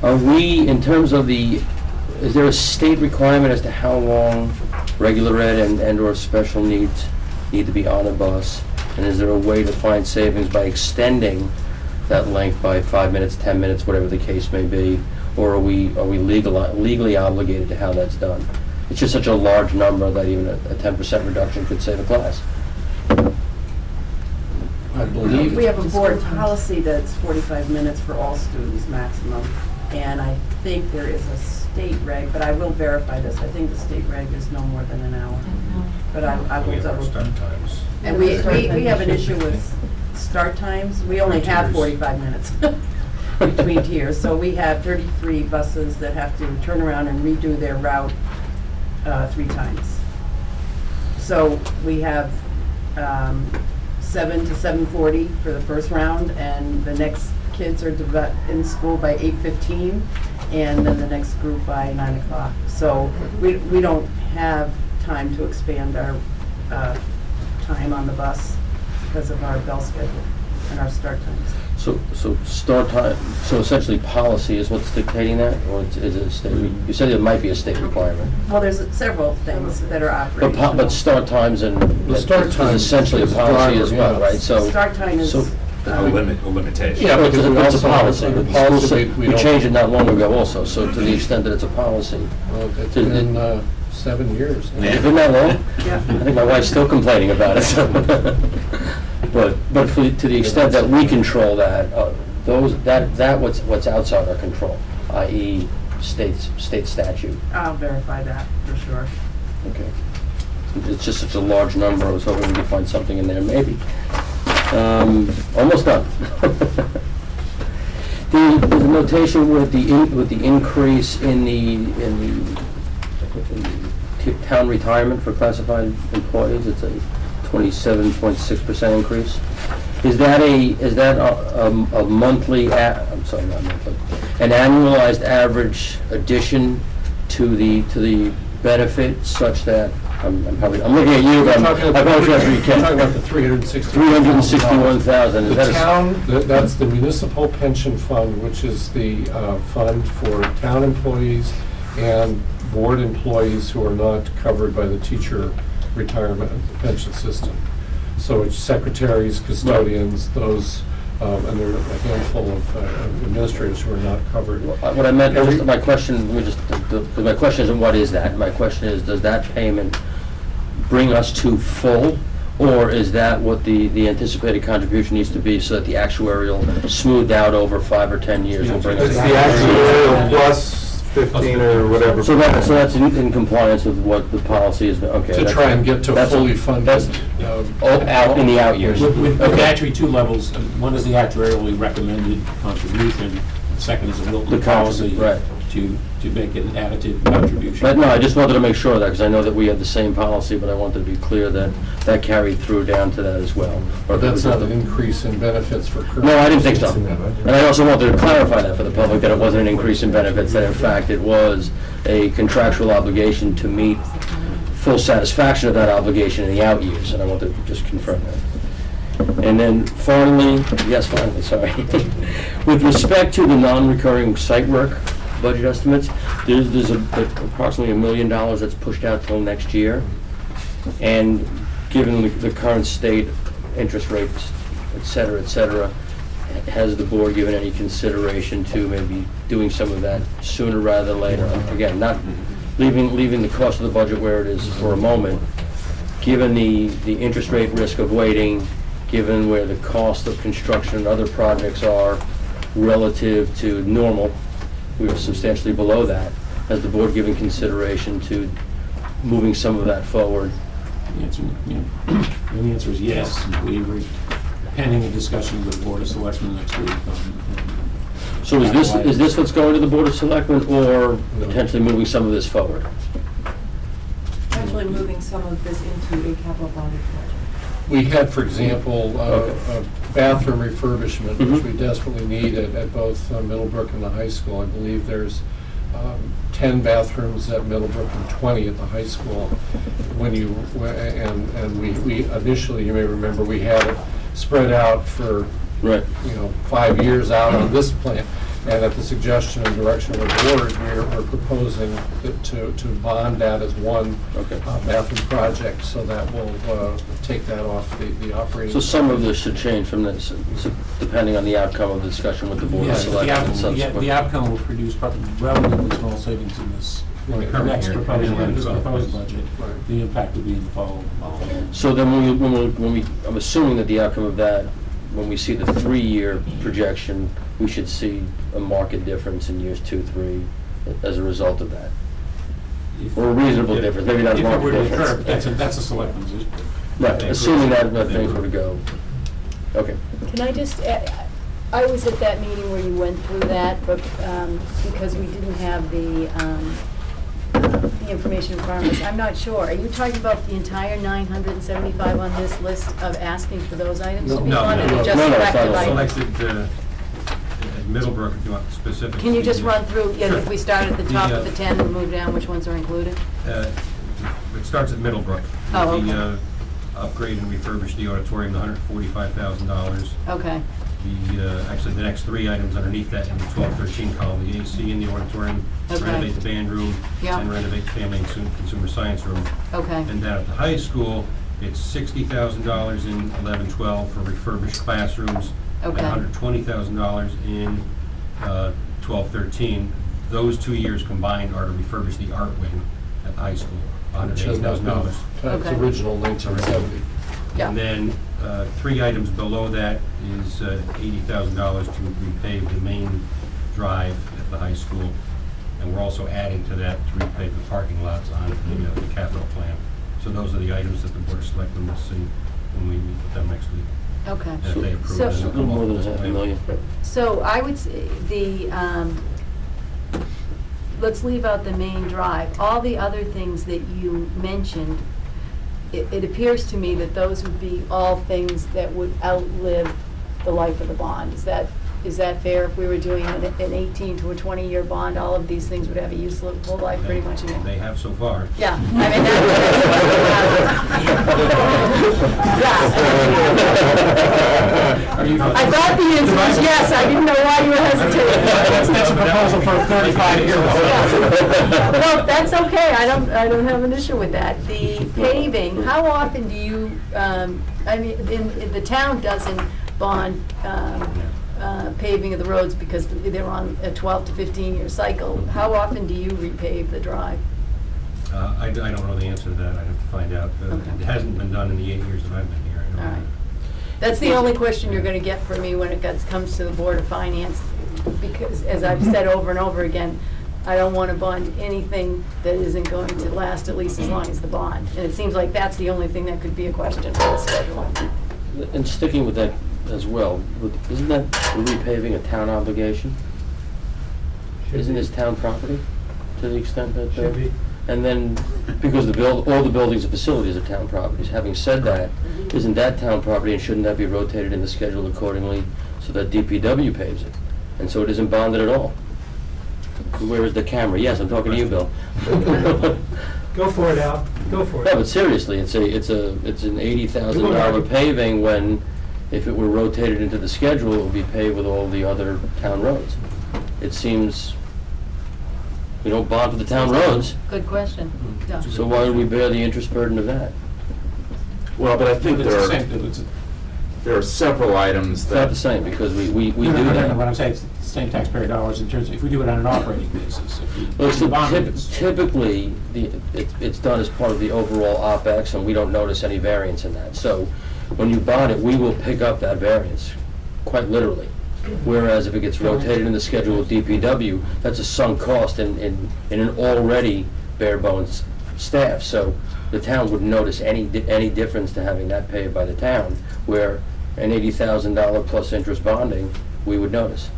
Are we, in terms of is there a state requirement as to how long regular ed and/or special needs need to be on a bus? And is there a way to find savings by extending that length by 5 minutes, 10 minutes, whatever the case may be? Or are we legally obligated to how that's done? It's just such a large number that even a 10% reduction could save a class. I believe we have a board policy that's 45 minutes for all students maximum. And I think there is a state reg, but I will verify this. I think the state reg is no more than an hour. But I We will have our double. start times. And we have an issue with start times. We only have Tiers. 45 minutes between tiers. So we have 33 buses that have to turn around and redo their route 3 times. So we have 7 to 7:40 for the first round, and the next kids are in school by 8:15, and then the next group by 9 o'clock. So we don't have time to expand our time on the bus because of our bell schedule and our start times. So start time, so essentially policy is what's dictating that, or is it a state, you said it might be a state requirement? Well, there's several things that are But operational. start times and, The start is time essentially a is policy driver, as well, yeah. right? So Start time is. so- A limitation. Yeah, Because because we it's a also have policy. under The policy, school we we don't- changed it not long ago also, so to the extent that it's a policy. Well, it's been 7 years. now. Has it been that long? Yeah. I think my wife's still complaining about it, so. But to the extent that we control that, what's outside our control, i.e. state statute. I'll verify that for sure. Okay. It's just such a large number, I was hoping we could find something in there, maybe. Almost done. The notation with the increase in the town retirement for classified employees, it's a 27.6% increase. Is that a monthly, I'm sorry, not monthly, an annualized average addition to the benefit such that, I'm looking at you, but I probably should have We're talking recap. about the 360. 361,000, is The that a? town, that's the municipal pension fund, which is the fund for town employees and board employees who are not covered by the teacher retirement pension system. So it's secretaries, custodians, those, and there are a handful of administrators who are not covered. What I meant, my question, because my question isn't what is that, my question is, does that payment bring us to full, or is that what the anticipated contribution needs to be so that the actuarial smoothed out over 5 or 10 years will bring us? It's the actual plus 15 or whatever. So that's in compliance with what the policy is, okay. To try and get to that's- fully funded. That's out in the out years. With Okay. actually 2 levels. One is the actuarially recommended contribution. The second is a The Wilton policy right. to make it an additive contribution. But no, I just wanted to make sure of that, because I know that we have the same policy, but I wanted to be clear that that carried through down to that as well. Or But that's was it not an the- increase in benefits for current. No, I didn't think so. It's in that budget. And I also wanted to clarify that for the public, that it wasn't an increase in benefits, that in fact it was a contractual obligation to meet full satisfaction of that obligation in the out years, and I wanted to just confirm that. And then finally, sorry. With respect to the non-recurring site work budget estimates, there's approximately $1 million that's pushed out till next year. And given the current state, interest rates, et cetera, has the board given any consideration to maybe doing some of that sooner rather than later? Again, not leaving the cost of the budget where it is for a moment, given the interest rate risk of waiting, given where the cost of construction and other projects are relative to normal, we are substantially below that. Has the board given consideration to moving some of that forward? The answer is yes. We agree, pending a discussion with the Board of Selectmen next week. So is this what's going to the Board of Selectmen, or potentially moving some of this forward? Actually moving some of this into a capital bonded project. We had, for example, Okay. a bathroom refurbishment, which Mhm. we desperately need at both Middlebrook and the high school. I believe there's 10 bathrooms at Middlebrook and 20 at the high school. And we initially, you may remember, we had it spread out for, Right. 5 years out on this plan. And at the suggestion and direction of the board, we're proposing to bond that as one Okay. bathroom project, so that will take that off the operating. So some of this should change from this, depending on the outcome of the discussion with the Board of Selectmen and subsequent. The outcome will produce relatively small savings in this next proposed budget. Right. The impact will be in the following. So then when we, I'm assuming that the outcome of that when we see the 3-year projection, we should see a marked difference in years 2, 3 as a result of that. Or a reasonable difference, maybe not a If it marked were to difference. occur, that's a selectman's issue. Right, assuming that things were to go. Okay. Can I just, I was at that meeting where you went through that, but because we didn't have the information requirements, I'm not sure. Are you talking about the entire 975 on this list of asking for those items to be No, funded, no, or just no, no, selected it's not items? Selected at Middlebrook, if you want specifics. Can you just run through, yeah, Sure. if we start at the top of The, the 10 and move down, which ones are included? It starts at Middlebrook. Oh, okay. The upgrade and refurbish the auditorium, the $145,000. Okay, Actually, the next 3 items underneath that in the 12-13 column, the AC in the auditorium, Okay. renovate the band room, Yeah. and renovate the family and consumer science room. okay, And then at the high school, it's $60,000 in 11-12 for refurbished classrooms, and Okay. $120,000 in 12-13. Those 2 years combined are to refurbish the art wing at the high school, Which has not been $180,000. its Okay. original 1970. yeah. And then 3 items below that is $80,000 to repave the main drive at the high school. And we're also adding to that to repave the parking lots on the capital plan. So those are the items that the Board of Selectmen will see when we meet with them next week. Okay. And if they approve, So- then A they'll little come more up than with this plan. $500,000. So I would say let's leave out the main drive. All the other things that you mentioned, it appears to me that those would be all things that would outlive the life of the bond. Is that fair? If we were doing an 18 to a 20-year bond, all of these things would have a useful life pretty much in it. They have so far. Yeah, I mean, I thought the answer was yes, I didn't know why you were hesitating. That's a proposal for 35 years. Well, that's okay, I don't have an issue with that. The paving, how often do you, I mean, in the town doesn't bond paving of the roads because they're on a 12 to 15-year cycle. How often do you repave the drive? I don't know the answer to that, I'd have to find out. Okay. It hasn't been done in the 8 years that I've been here. I don't All know. right. That's the only question you're gonna get from me when it comes to the Board of Finance, because, as I've said over and over again, I don't wanna bond anything that isn't going to last at least as long as the bond. And it seems like that's the only thing that could be a question for the schedule. And sticking with that as well, isn't that repaving a town obligation? Isn't this town property to the extent that? Should be. And then, because all the buildings and facilities are town properties. Having said that, isn't that town property and shouldn't that be rotated in the schedule accordingly so that DPW paves it? And so it isn't bonded at all? Where is the camera? Yes, I'm talking to you, Bill. Go for it, Al, go for No, it. but seriously, it's an $80,000 paving when, if it were rotated into the schedule, it would be paved with all the other town roads. It seems, we don't bond for the town roads, Good question. Yeah. so why would we bear the interest burden of that? Well, but I think It's the same, it's there are several items It's not the that, same, because we do no, what that. I'm saying, it's the same taxpayer dollars in terms of, if we do it on an operating basis, if Well, we bond it, typically, it's done as part of the overall OpEx, and we don't notice any variance in that. So, when you bond it, we will pick up that variance, quite literally. Whereas if it gets rotated in the schedule with DPW, that's a sunk cost in an already bare bones staff. So the town wouldn't notice any difference to having that paid by the town, where an $80,000 plus interest bonding, we would notice.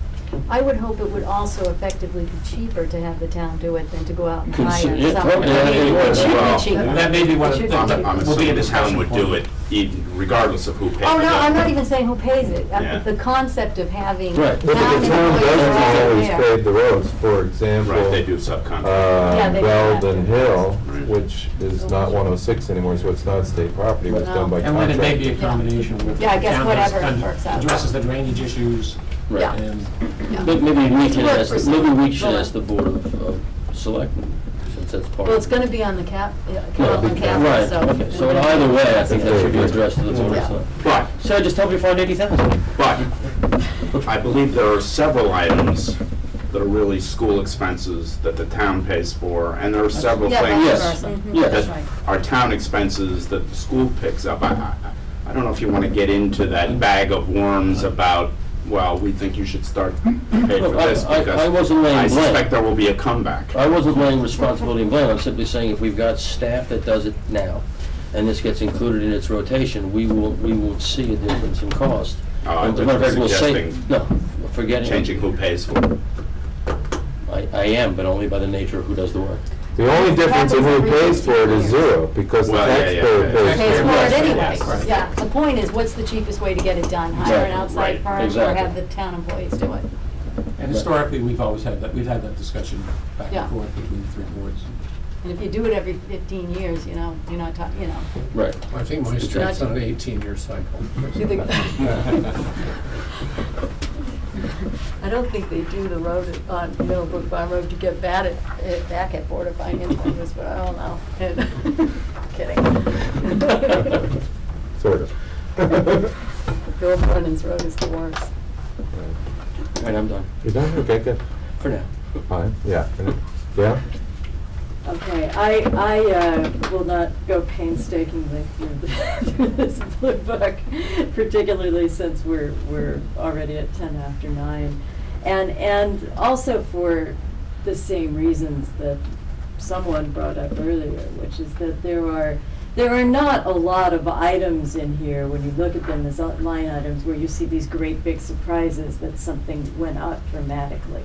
I would hope it would also effectively be cheaper to have the town do it than to go out and hire Consi- yeah, someone. totally, I think it would. It should Well, be cheaper. that may be one of It should the- be cheaper. I'm will be a assuming the discussion town would do point. it regardless of who pays it. Oh, no, I'm not even saying who pays it. Yeah. The concept of having Right. But the town employees doesn't right always there. pave the roads, for example. Right, they do subcontract. Yeah, they do Weld that. and Hill, Right. which is not 106 anymore, so it's not state property, it was No. done by and then it may be a contract. combination with. Yeah, I guess the town whatever kind of works out. addresses the drainage issues, Right. Yeah. and Yeah. Maybe we It's can work ask, for some. maybe we should Well, ask the Board of Selectmen, since that's part of. Well, it's gonna be on the cap, Yeah, on capital, right, so. okay, so in either way, I think that should be addressed to the Board of Yeah. Selectmen. But, So just help me find 80,000. but, I believe there are several items that are really school expenses that the town pays for, and there are several Yeah, things Yes. vice versa. Yes. That's that right. are town expenses that the school picks up. I don't know if you want to get into that bag of worms about, well, we think you should start paying for Look, this I wasn't because laying I blame. suspect there will be a comeback. I wasn't laying responsibility and blame. I'm simply saying if we've got staff that does it now, and this gets included in its rotation, we will see a difference in cost. I As a matter of fact, we'll say- suggesting No, forgetting. changing who pays for it. I am, but only by the nature of who does the work. The only difference in who pays for it is zero, because the Well, yeah, taxpayer yeah. pays Pays for for it. it anyway. Right. Yeah, the point is, what's the cheapest way to get it done? Hire an Exactly. outside Right. firm or Exactly. have the town employees do it? And historically, we've always had that, we've had that discussion back Yeah. and forth between the three boards. And if you do it every 15 years, you know, you're not talking, you know. Right. I think my state's on an 18-year cycle. You think I don't think they do the road on Middlebrook Farm Road to get back at Board of Finance members, but I don't know. Kidding. Sort of. Bill Brennan's road is the worst. All right, I'm done, You done? Okay, good. for now. Fine, yeah. Yeah? Okay, I will not go painstakingly through this blue book, particularly since we're already at 10 after 9. And also for the same reasons that someone brought up earlier, which is that there are not a lot of items in here, when you look at them as line items, where you see these great big surprises that something went up dramatically.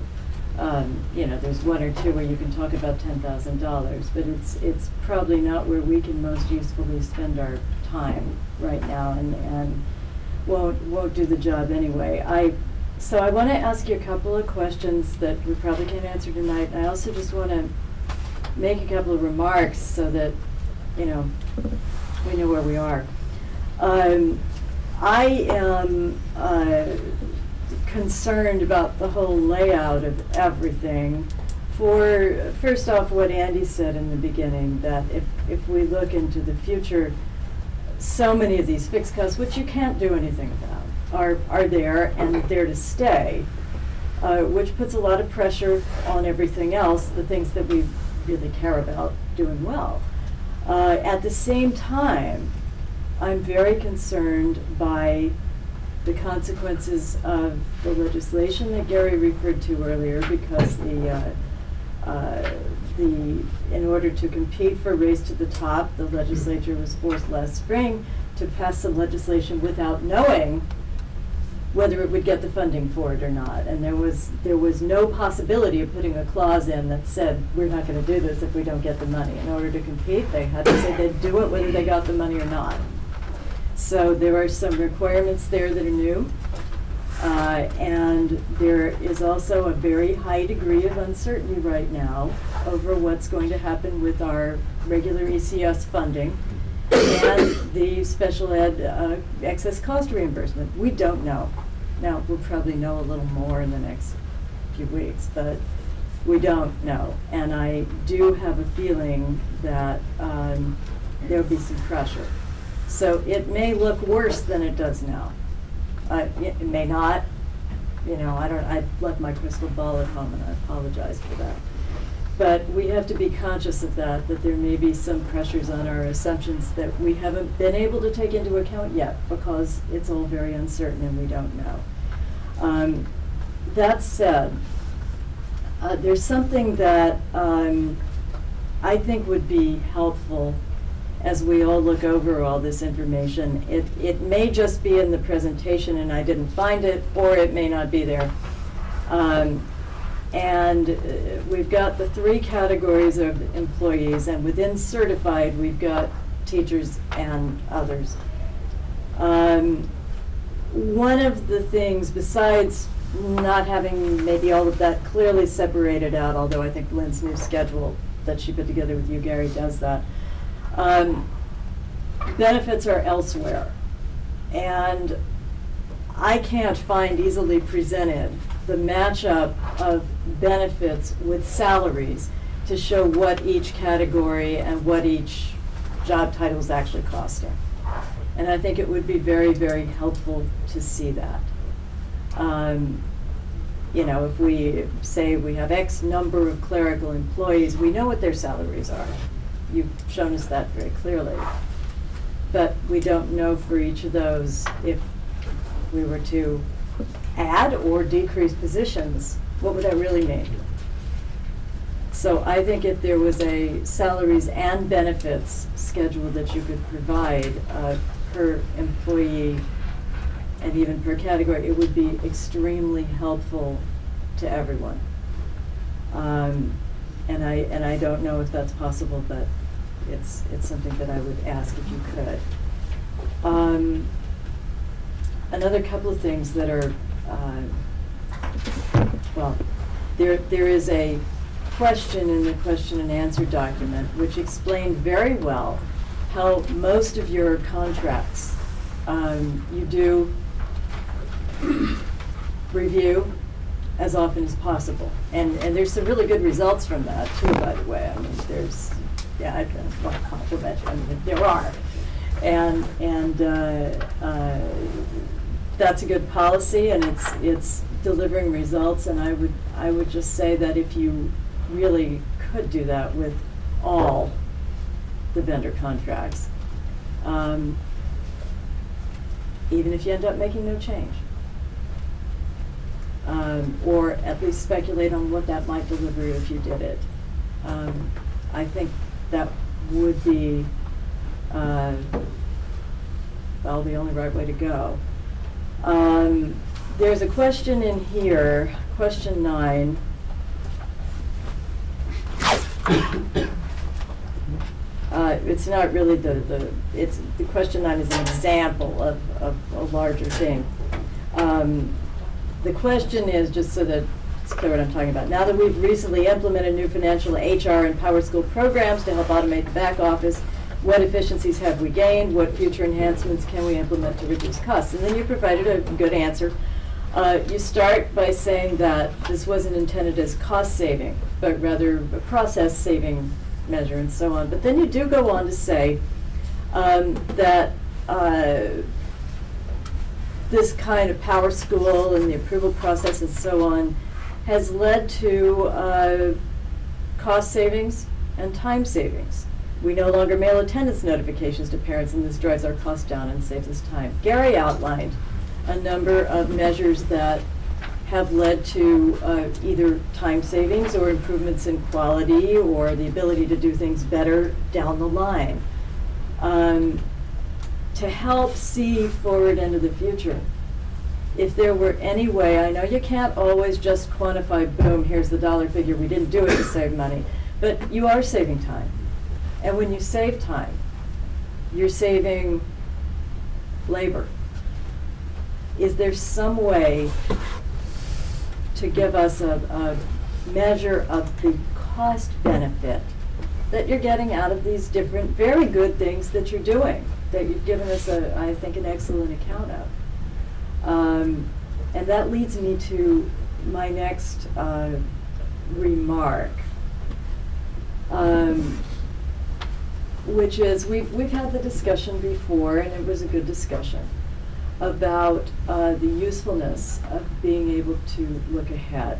You know, there's one or two where you can talk about $10,000, but it's probably not where we can most usefully spend our time right now, and won't do the job anyway. So I want to ask you a couple of questions that we probably can't answer tonight. I also just want to make a couple of remarks so that, you know, we know where we are. I am concerned about the whole layout of everything. For, first off, what Andy said in the beginning, that if we look into the future, so many of these fixed costs, which you can't do anything about, are there and there to stay, which puts a lot of pressure on everything else, the things that we really care about doing well. At the same time, I'm very concerned by the consequences of the legislation that Gary referred to earlier, because in order to compete for Race to the Top, the legislature was forced last spring to pass some legislation without knowing whether it would get the funding for it or not. And there was no possibility of putting a clause in that said, we're not going to do this if we don't get the money. In order to compete, they had to say they'd do it whether they got the money or not. So there are some requirements there that are new. And there is also a very high degree of uncertainty right now over what's going to happen with our regular ECS funding and the special ed excess cost reimbursement. We don't know. Now, we'll probably know a little more in the next few weeks, but we don't know. And I do have a feeling that there'll be some pressure. So it may look worse than it does now. It may not. You know, I left my crystal ball at home, and I apologize for that. But we have to be conscious of that there may be some pressures on our assumptions that we haven't been able to take into account yet, because it's all very uncertain and we don't know. That said, there's something that I think would be helpful as we all look over all this information. It may just be in the presentation and I didn't find it, or it may not be there. And we've got the 3 categories of employees, and within certified, we've got teachers and others. One of the things, besides not having maybe all of that clearly separated out, although I think Lynn's new schedule that she put together with you, Gary, does that, benefits are elsewhere. And I can't find easily presented the matchup of benefits with salaries to show what each category and what each job title is actually costing. And I think it would be very, very helpful to see that. You know, if we say we have X number of clerical employees, we know what their salaries are. You've shown us that very clearly. but we don't know for each of those if we were to add or decrease positions, what would that really mean? So I think if there was a salaries and benefits schedule that you could provide per employee and even per category, it would be extremely helpful to everyone. And I don't know if that's possible, but it's something that I would ask if you could. Another couple of things that are, well, there is a question in the question and answer document which explained very well how most of your contracts you do review as often as possible. And there's some really good results from that too, by the way. I mean, there's, yeah, I want to compliment you. I mean, there are. And that's a good policy, and it's delivering results. And I would just say that if you really could do that with all the vendor contracts, even if you end up making no change. Or at least speculate on what that might deliver if you did it. I think that would be, well, the only right way to go. There's a question in here, question 9. It's not really the question 9 is an example of a larger thing. The question is, just so that it's clear what I'm talking about, now that we've recently implemented new financial HR and Power School programs to help automate the back office, what efficiencies have we gained? What future enhancements can we implement to reduce costs? And then you provided a good answer. You start by saying that this wasn't intended as cost saving, but rather a process saving measure and so on. But then you do go on to say that this kind of Power School and the approval process and so on has led to cost savings and time savings. We no longer mail attendance notifications to parents, and this drives our costs down and saves us time. Gary outlined a number of measures that have led to either time savings or improvements in quality or the ability to do things better down the line. To help see forward into the future, if there were any way, I know you can't always just quantify, boom, here's the dollar figure, we didn't do it to save money, but you are saving time. And when you save time, you're saving labor. Is there some way to give us a measure of the cost benefit that you're getting out of these different, very good things that you're doing, that you've given us, I think, an excellent account of? And that leads me to my next remark, which is we've had the discussion before, and it was a good discussion, about the usefulness of being able to look ahead.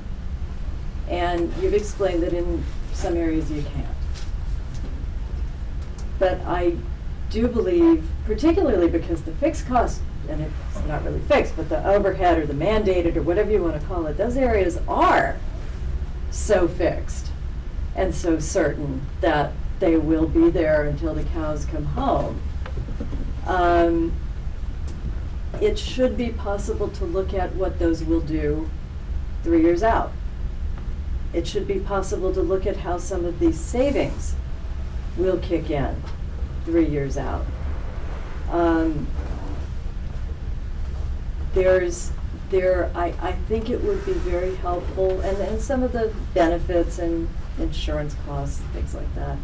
And you've explained that in some areas you can't. But I do believe, particularly because the fixed cost, and it's not really fixed, but the overhead or the mandated or whatever you want to call it, those areas are so fixed and so certain that they will be there until the cows come home. It should be possible to look at what those will do 3 years out. It should be possible to look at how some of these savings will kick in 3 years out. I think it would be very helpful, and some of the benefits and insurance costs, things like that,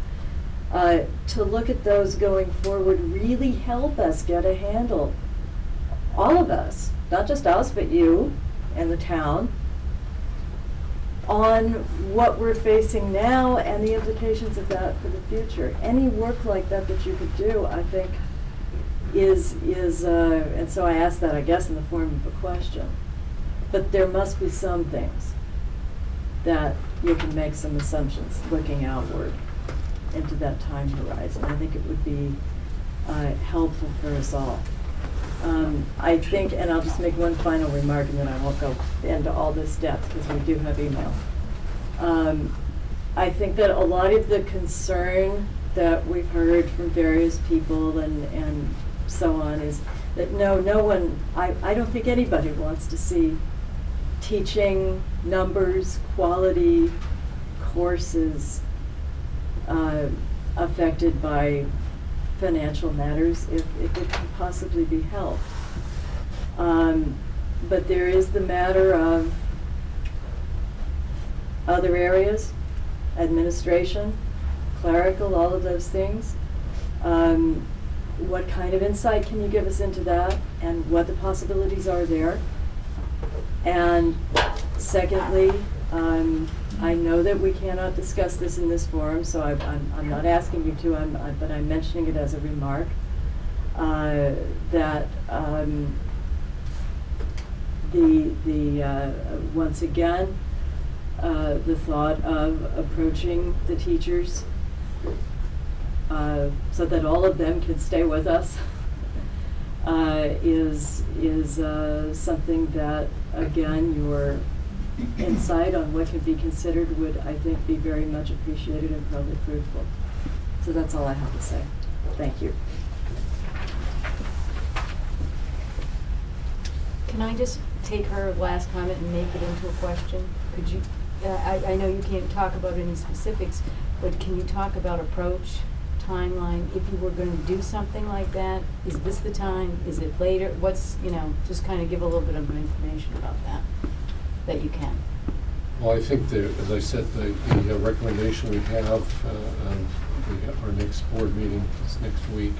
to look at those going forward really help us get a handle, all of us, not just us, but you and the town, on what we're facing now and the implications of that for the future. Any work like that that you could do, I think, is and so I ask that, I guess, in the form of a question. But there must be some things that you can make some assumptions looking outward into that time horizon. I think it would be helpful for us all. I think, and I'll just make one final remark and then I won't go into all this depth because we do have email. I think that a lot of the concern that we've heard from various people and so on is that no one, I don't think anybody wants to see teaching numbers, quality courses affected by financial matters if it can possibly be helped. But there is the matter of other areas, administration, clerical, all of those things. What kind of insight can you give us into that and what the possibilities are there? And secondly, I know that we cannot discuss this in this forum, so I'm not asking you to, but I'm mentioning it as a remark, that once again, the thought of approaching the teachers so that all of them can stay with us is something that, again, your insight on what can be considered would, I think, be very much appreciated and probably fruitful. So that's all I have to say. Thank you. Can I just take her last comment and make it into a question? Could you, I know you can't talk about any specifics, but can you talk about approach, timeline? If you were going to do something like that, is this the time? Is it later? What's, just kind of give a little bit of information about that you can. Well, I think, as I said, the recommendation we have, our next board meeting is next week.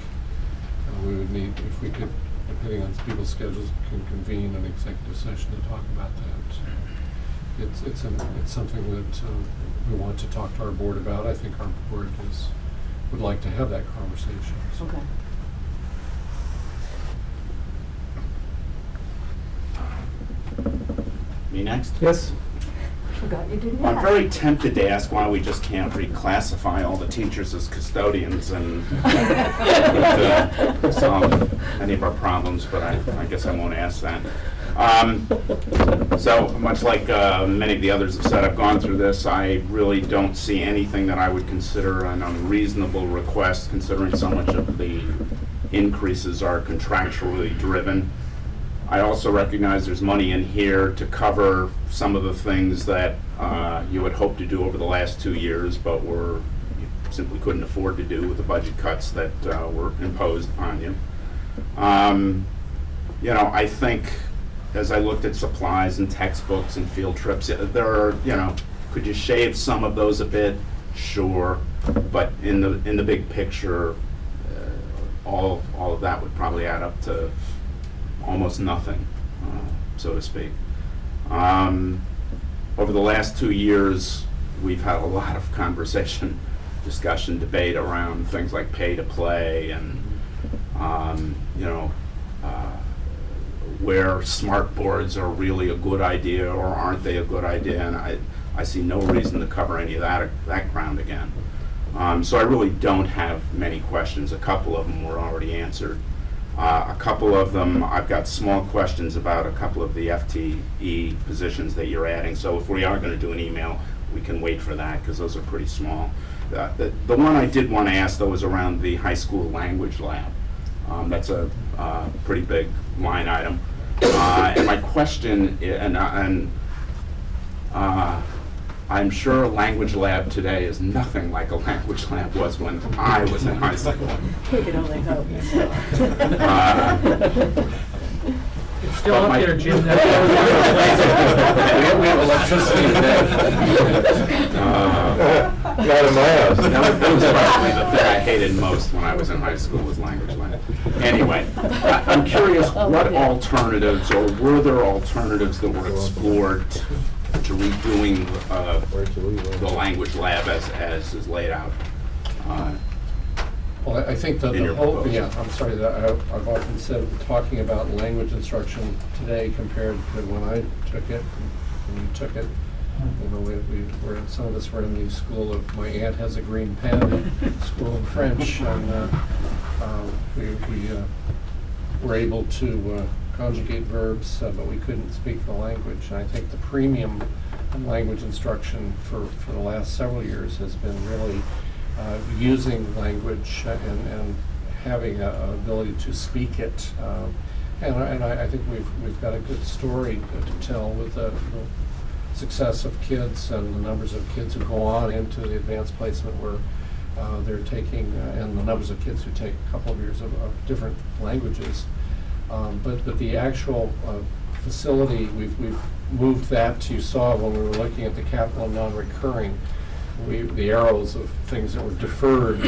We would need, if we could, depending on people's schedules, can convene an executive session to talk about that. It's something that we want to talk to our board about. I think our board would like to have that conversation. So. Okay. Me next? Yes. Forgot you didn't I'm have. very tempted to ask why we just can't reclassify all the teachers as custodians and solve any of our problems, but I guess I won't ask that. So much like many of the others have said, I've gone through this. I really don't see anything that I would consider an unreasonable request, considering so much of the increases are contractually driven. I also recognize there's money in here to cover some of the things that you had hoped to do over the last 2 years, but you simply couldn't afford to do with the budget cuts that were imposed on you. I think as I looked at supplies and textbooks and field trips, there are, could you shave some of those a bit? Sure, but in the big picture, all of that would probably add up to almost nothing, so to speak. Over the last 2 years, we've had a lot of conversation, discussion, debate around things like pay to play and, where smart boards are really a good idea or aren't they a good idea, and I see no reason to cover any of that ground again. So I really don't have many questions. A couple of them were already answered. A couple of them, I've got small questions about a couple of the FTE positions that you're adding. So if we are going to do an email, we can wait for that because those are pretty small. The one I did want to ask, though, is around the high school language lab. That's a pretty big line item. And my question, I'm sure a language lab today is nothing like a language lab was when I was in high school. We can only hope. It's still up there, Jim. We have electricity today. Not in my house. That was probably the thing I hated most when I was in high school was language lab. Anyway, I'm curious what alternatives, or were there alternatives that were explored to redoing the language lab as is laid out? Well, I think that In the your whole, proposal. yeah, I'm sorry, that I've often said, talking about language instruction today compared to when I took it, when you took it, some of us were in the school of, my aunt has a green pen, school of French, and We were able to conjugate verbs, but we couldn't speak the language. And I think the premium in language instruction for the last several years has been really using language and having an ability to speak it. And I think we've got a good story to tell with the success of kids and the numbers of kids who go on into the advanced placement where they're taking, and the numbers of kids who take a couple of years of different languages. But the actual facility, we've moved that to, you saw when we were looking at the capital non-recurring, the arrows of things that were deferred.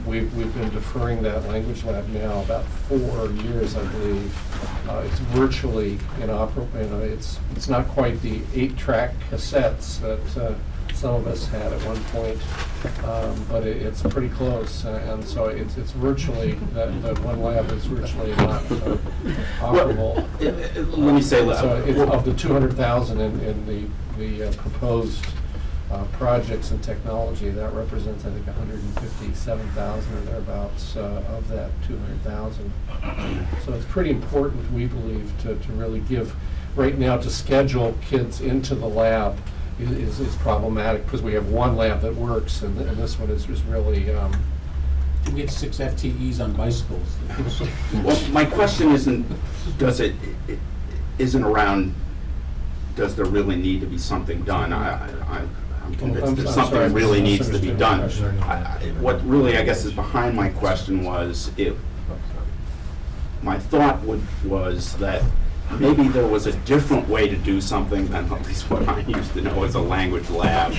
We've been deferring that language lab now about 4 years, I believe. It's virtually inoperable. It's not quite the 8-track cassettes that some of us had at one point, but it's pretty close. And so it's virtually, that one lab is virtually not operable. Let me say that. So of the 200,000 in the proposed projects and technology, that represents, I think, 157,000 or thereabouts of that 200,000. So it's pretty important, we believe, to really give, right now, to schedule kids into the lab is problematic, because we have one lab that works, and this one is really... We get 6 FTEs on bicycles. Well, my question isn't around, does there really need to be something done? I'm convinced that something really needs to be done. What really, I guess, is behind my question was, my thought was that maybe there was a different way to do something than at least what I used to know as a language lab,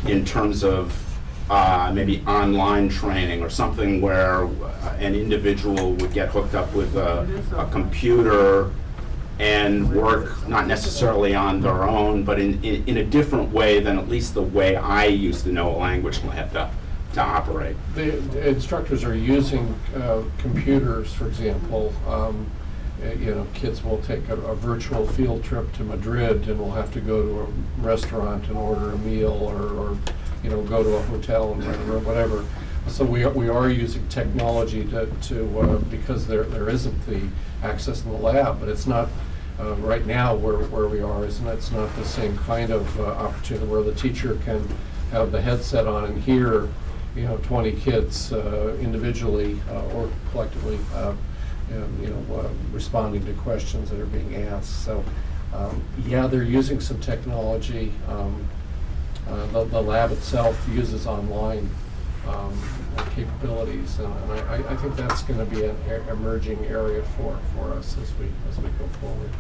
in terms of maybe online training or something where an individual would get hooked up with a computer and work not necessarily on their own, but in a different way than at least the way I used to know a language lab to operate. The instructors are using computers, for example. Kids will take a virtual field trip to Madrid and will have to go to a restaurant and order a meal, or go to a hotel and rent a room, whatever. So we are using technology to because there isn't the access in the lab, but it's not right now where we are. It's not the same kind of opportunity where the teacher can have the headset on and hear 20 kids individually or collectively responding to questions that are being asked. So yeah, they're using some technology. The lab itself uses online capabilities, and I think that's going to be an emerging area for us as we go forward.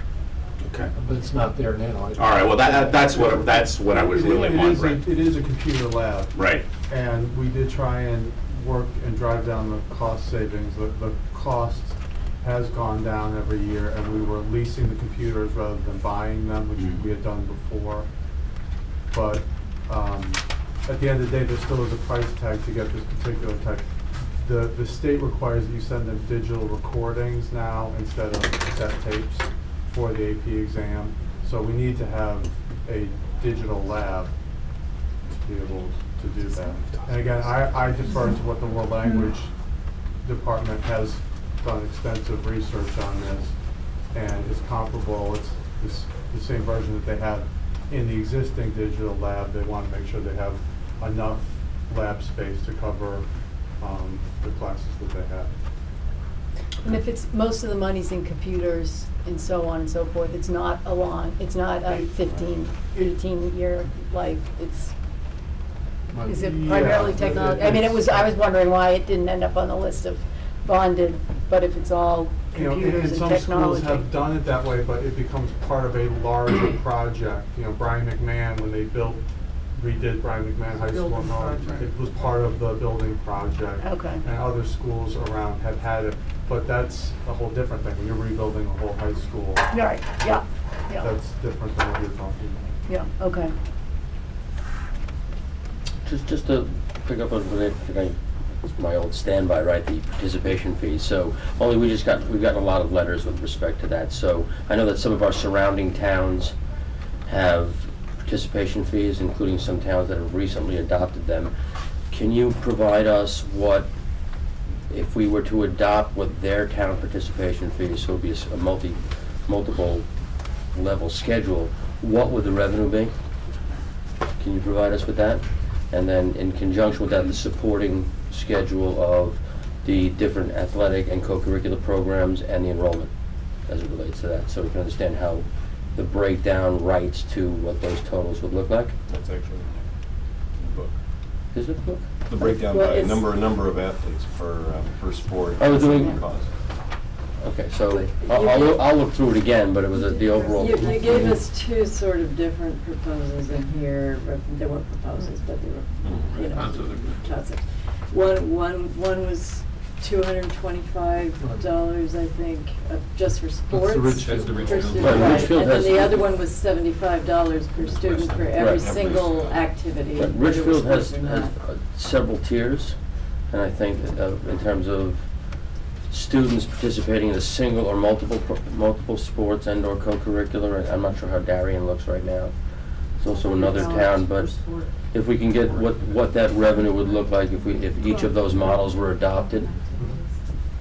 Okay. But it's not there now. All right. Well, that's what I was really wondering. It is a computer lab. Right. And we did try and work and drive down the cost savings. The cost has gone down every year, and we were leasing the computers rather than buying them, which we had done before. But at the end of the day, there still is a price tag to get this particular type. The state requires that you send them digital recordings now instead of cassette tapes for the AP exam. So we need to have a digital lab to be able to do that. And again, I defer to what the World Language Department has done extensive research on this, and it's comparable. It's the same version that they have in the existing digital lab. They want to make sure they have enough lab space to cover the classes that they have. And if it's, most of the money's in computers and so on and so forth, it's not it's not a 15, 18-year life. Is it primarily technology? I mean, I was wondering why it didn't end up on the list of bonded, but if it's all computers and technology. Some schools have done it that way, but it becomes part of a larger project. Brian McMahon, when they redid Brian McMahon High School, it was part of the building project. Okay. And other schools around have had it, but that's a whole different thing. When you're rebuilding a whole high school, Right, yeah. That's different than what you're talking about. Yeah, okay. Just to pick up on my old standby, right, the participation fees. So we've gotten a lot of letters with respect to that. So I know that some of our surrounding towns have participation fees, including some towns that have recently adopted them. Can you provide us what if we were to adopt what their town participation fee, so it'd be a multiple level schedule, what would the revenue be? Can you provide us with that? And then in conjunction with that, the supporting schedule of the different athletic and co-curricular programs and the enrollment as it relates to that, so we can understand how the breakdown rights to what those totals would look like. That's actually in the book. Is it the book? The breakdown Well, by it's- number of athletes per sport. Oh, we're doing- and cost. Okay, so I'll look through it again, but it was the overall. You gave us two sort of different proposals in here. They weren't proposals, but they were, you know, concepts. One was $225, I think, just for sports. That's the per Richfield. student, Right, right. Richfield And then has- the other one was $75 per student for every Right. single activity. But whether it was Richfield has sports or not. several tiers, and I think in terms of students participating in a single or multiple sports and/or co-curricular, and I'm not sure how Darien looks right now. It's also another town, but if we can get what that revenue would look like if each of those models were adopted,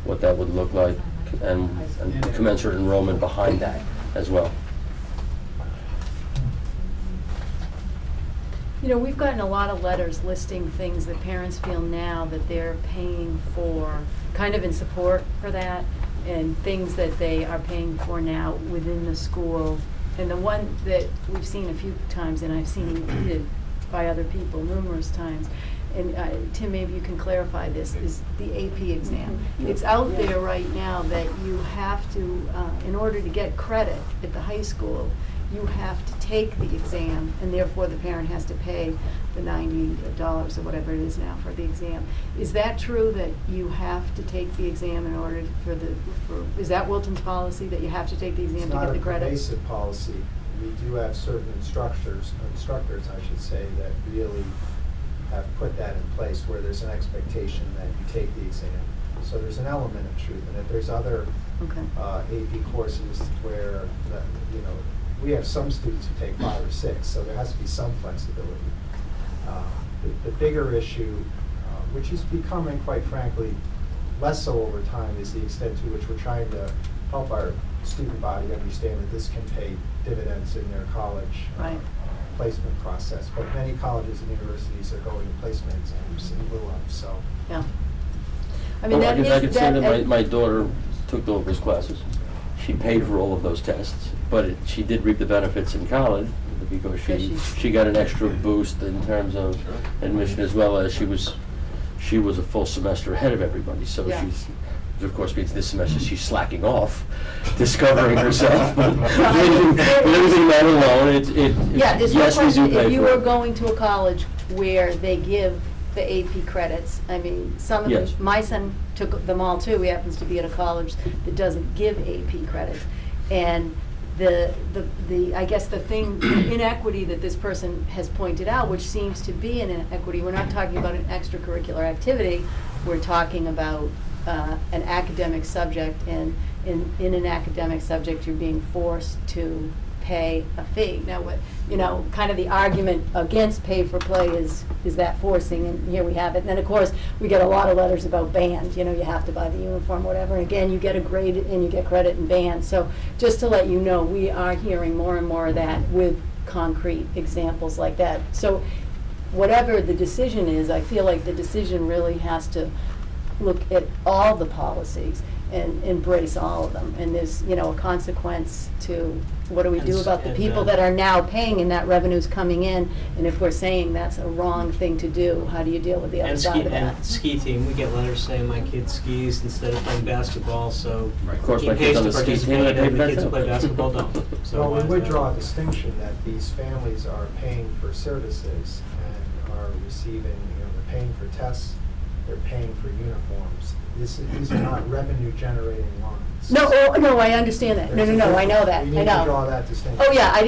what that would look like, and commensurate enrollment behind that as well. You know, we've gotten a lot of letters listing things that parents feel now that they're paying for, kind of in support for that, and things that they are paying for now within the school. And the one that we've seen a few times, and I've seen repeated by other people numerous times, and Tim, maybe you can clarify this, is the AP exam. It's out there right now that you have to, in order to get credit at the high school, you have to take the exam, and therefore the parent has to pay the $90 or whatever it is now for the exam. Is that true that you have to take the exam in order is that Wilton's policy, that you have to take the exam to get the credit? It's not a pervasive policy. We do have certain instructors, I should say, that really have put that in place where there's an expectation that you take the exam. So there's an element of truth in it. There's other AP courses where, we have some students who take 5 or 6, so there has to be some flexibility. The bigger issue, which is becoming, quite frankly, less so over time, is the extent to which we're trying to help our student body understand that this can pay dividends in their college placement process. But many colleges and universities are going to placement exams in lieu of, so. Yeah. I mean, that is, I could say that my daughter took those classes. She paid for all of those tests, but she did reap the benefits in college because she got an extra boost in terms of admission, as well as she was a full semester ahead of everybody. So she's, which of course means this semester she's slacking off, discovering herself. But losing that alone, there's no yes, we question. do pay If you for were it. going to a college where they give the AP credits, I mean, some of them, Yes. my son took them all too. He happens to be at a college that doesn't give AP credits. And I guess the inequity that this person has pointed out, which seems to be an inequity, we're not talking about an extracurricular activity, we're talking about an academic subject, and in an academic subject, you're being forced to pay a fee. Now, kind of the argument against pay for play is that forcing, and here we have it. And then, of course, we get a lot of letters about band, you have to buy the uniform, whatever. And again, you get a grade and you get credit in band. So just to let you know, we are hearing more and more of that with concrete examples like that. So whatever the decision is, I feel like the decision really has to look at all the policies and embrace all of them. And there's, a consequence to what do we do about the people that are now paying and that revenue's coming in? And if we're saying that's a wrong thing to do, how do you deal with the other side of that? And ski team, we get letters saying my kid skis instead of playing basketball, so Of course, he my pays kid's on to the ski team, participate, and I pay and for the that kids who too. play basketball don't. So Well, why we is would that? draw a distinction that these families are paying for services and are receiving, they're paying for tests, they're paying for uniforms. These are not revenue generating lines. No, I understand that. No, I know that. We I need to know. draw that distinction. Oh, yeah, I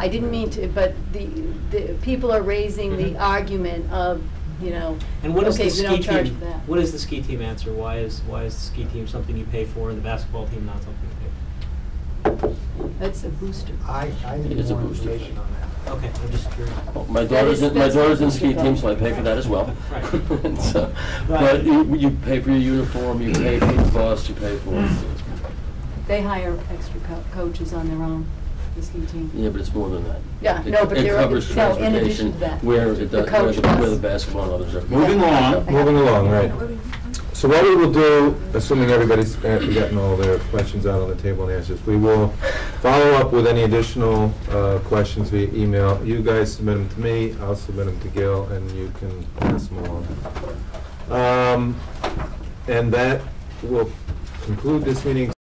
didn't mean to, but the people are raising the argument of, And what is okay, the we don't ski charge team? for that. What is the ski team answer? Why is the ski team something you pay for and the basketball team not something you pay for? That's a booster. I It need is a more booster. information on that. Okay, I'm just curious. Well, my daughter's in ski team, so I pay for that as well. Right. So, Right. but you pay for your uniform, you pay for the bus, you pay for. They hire extra coaches on their own, the ski team. Yeah, but it's more than that. Yeah, It- no, but it there are- covers no, in addition transportation to that, where the it does, coach where does. the basketball and others are. Moving along. Moving along, right. So what we will do, assuming everybody's gotten all their questions out on the table and answers, we will follow up with any additional questions via email. You guys submit them to me, I'll submit them to Gil, and you can pass them along. And that will conclude this meeting.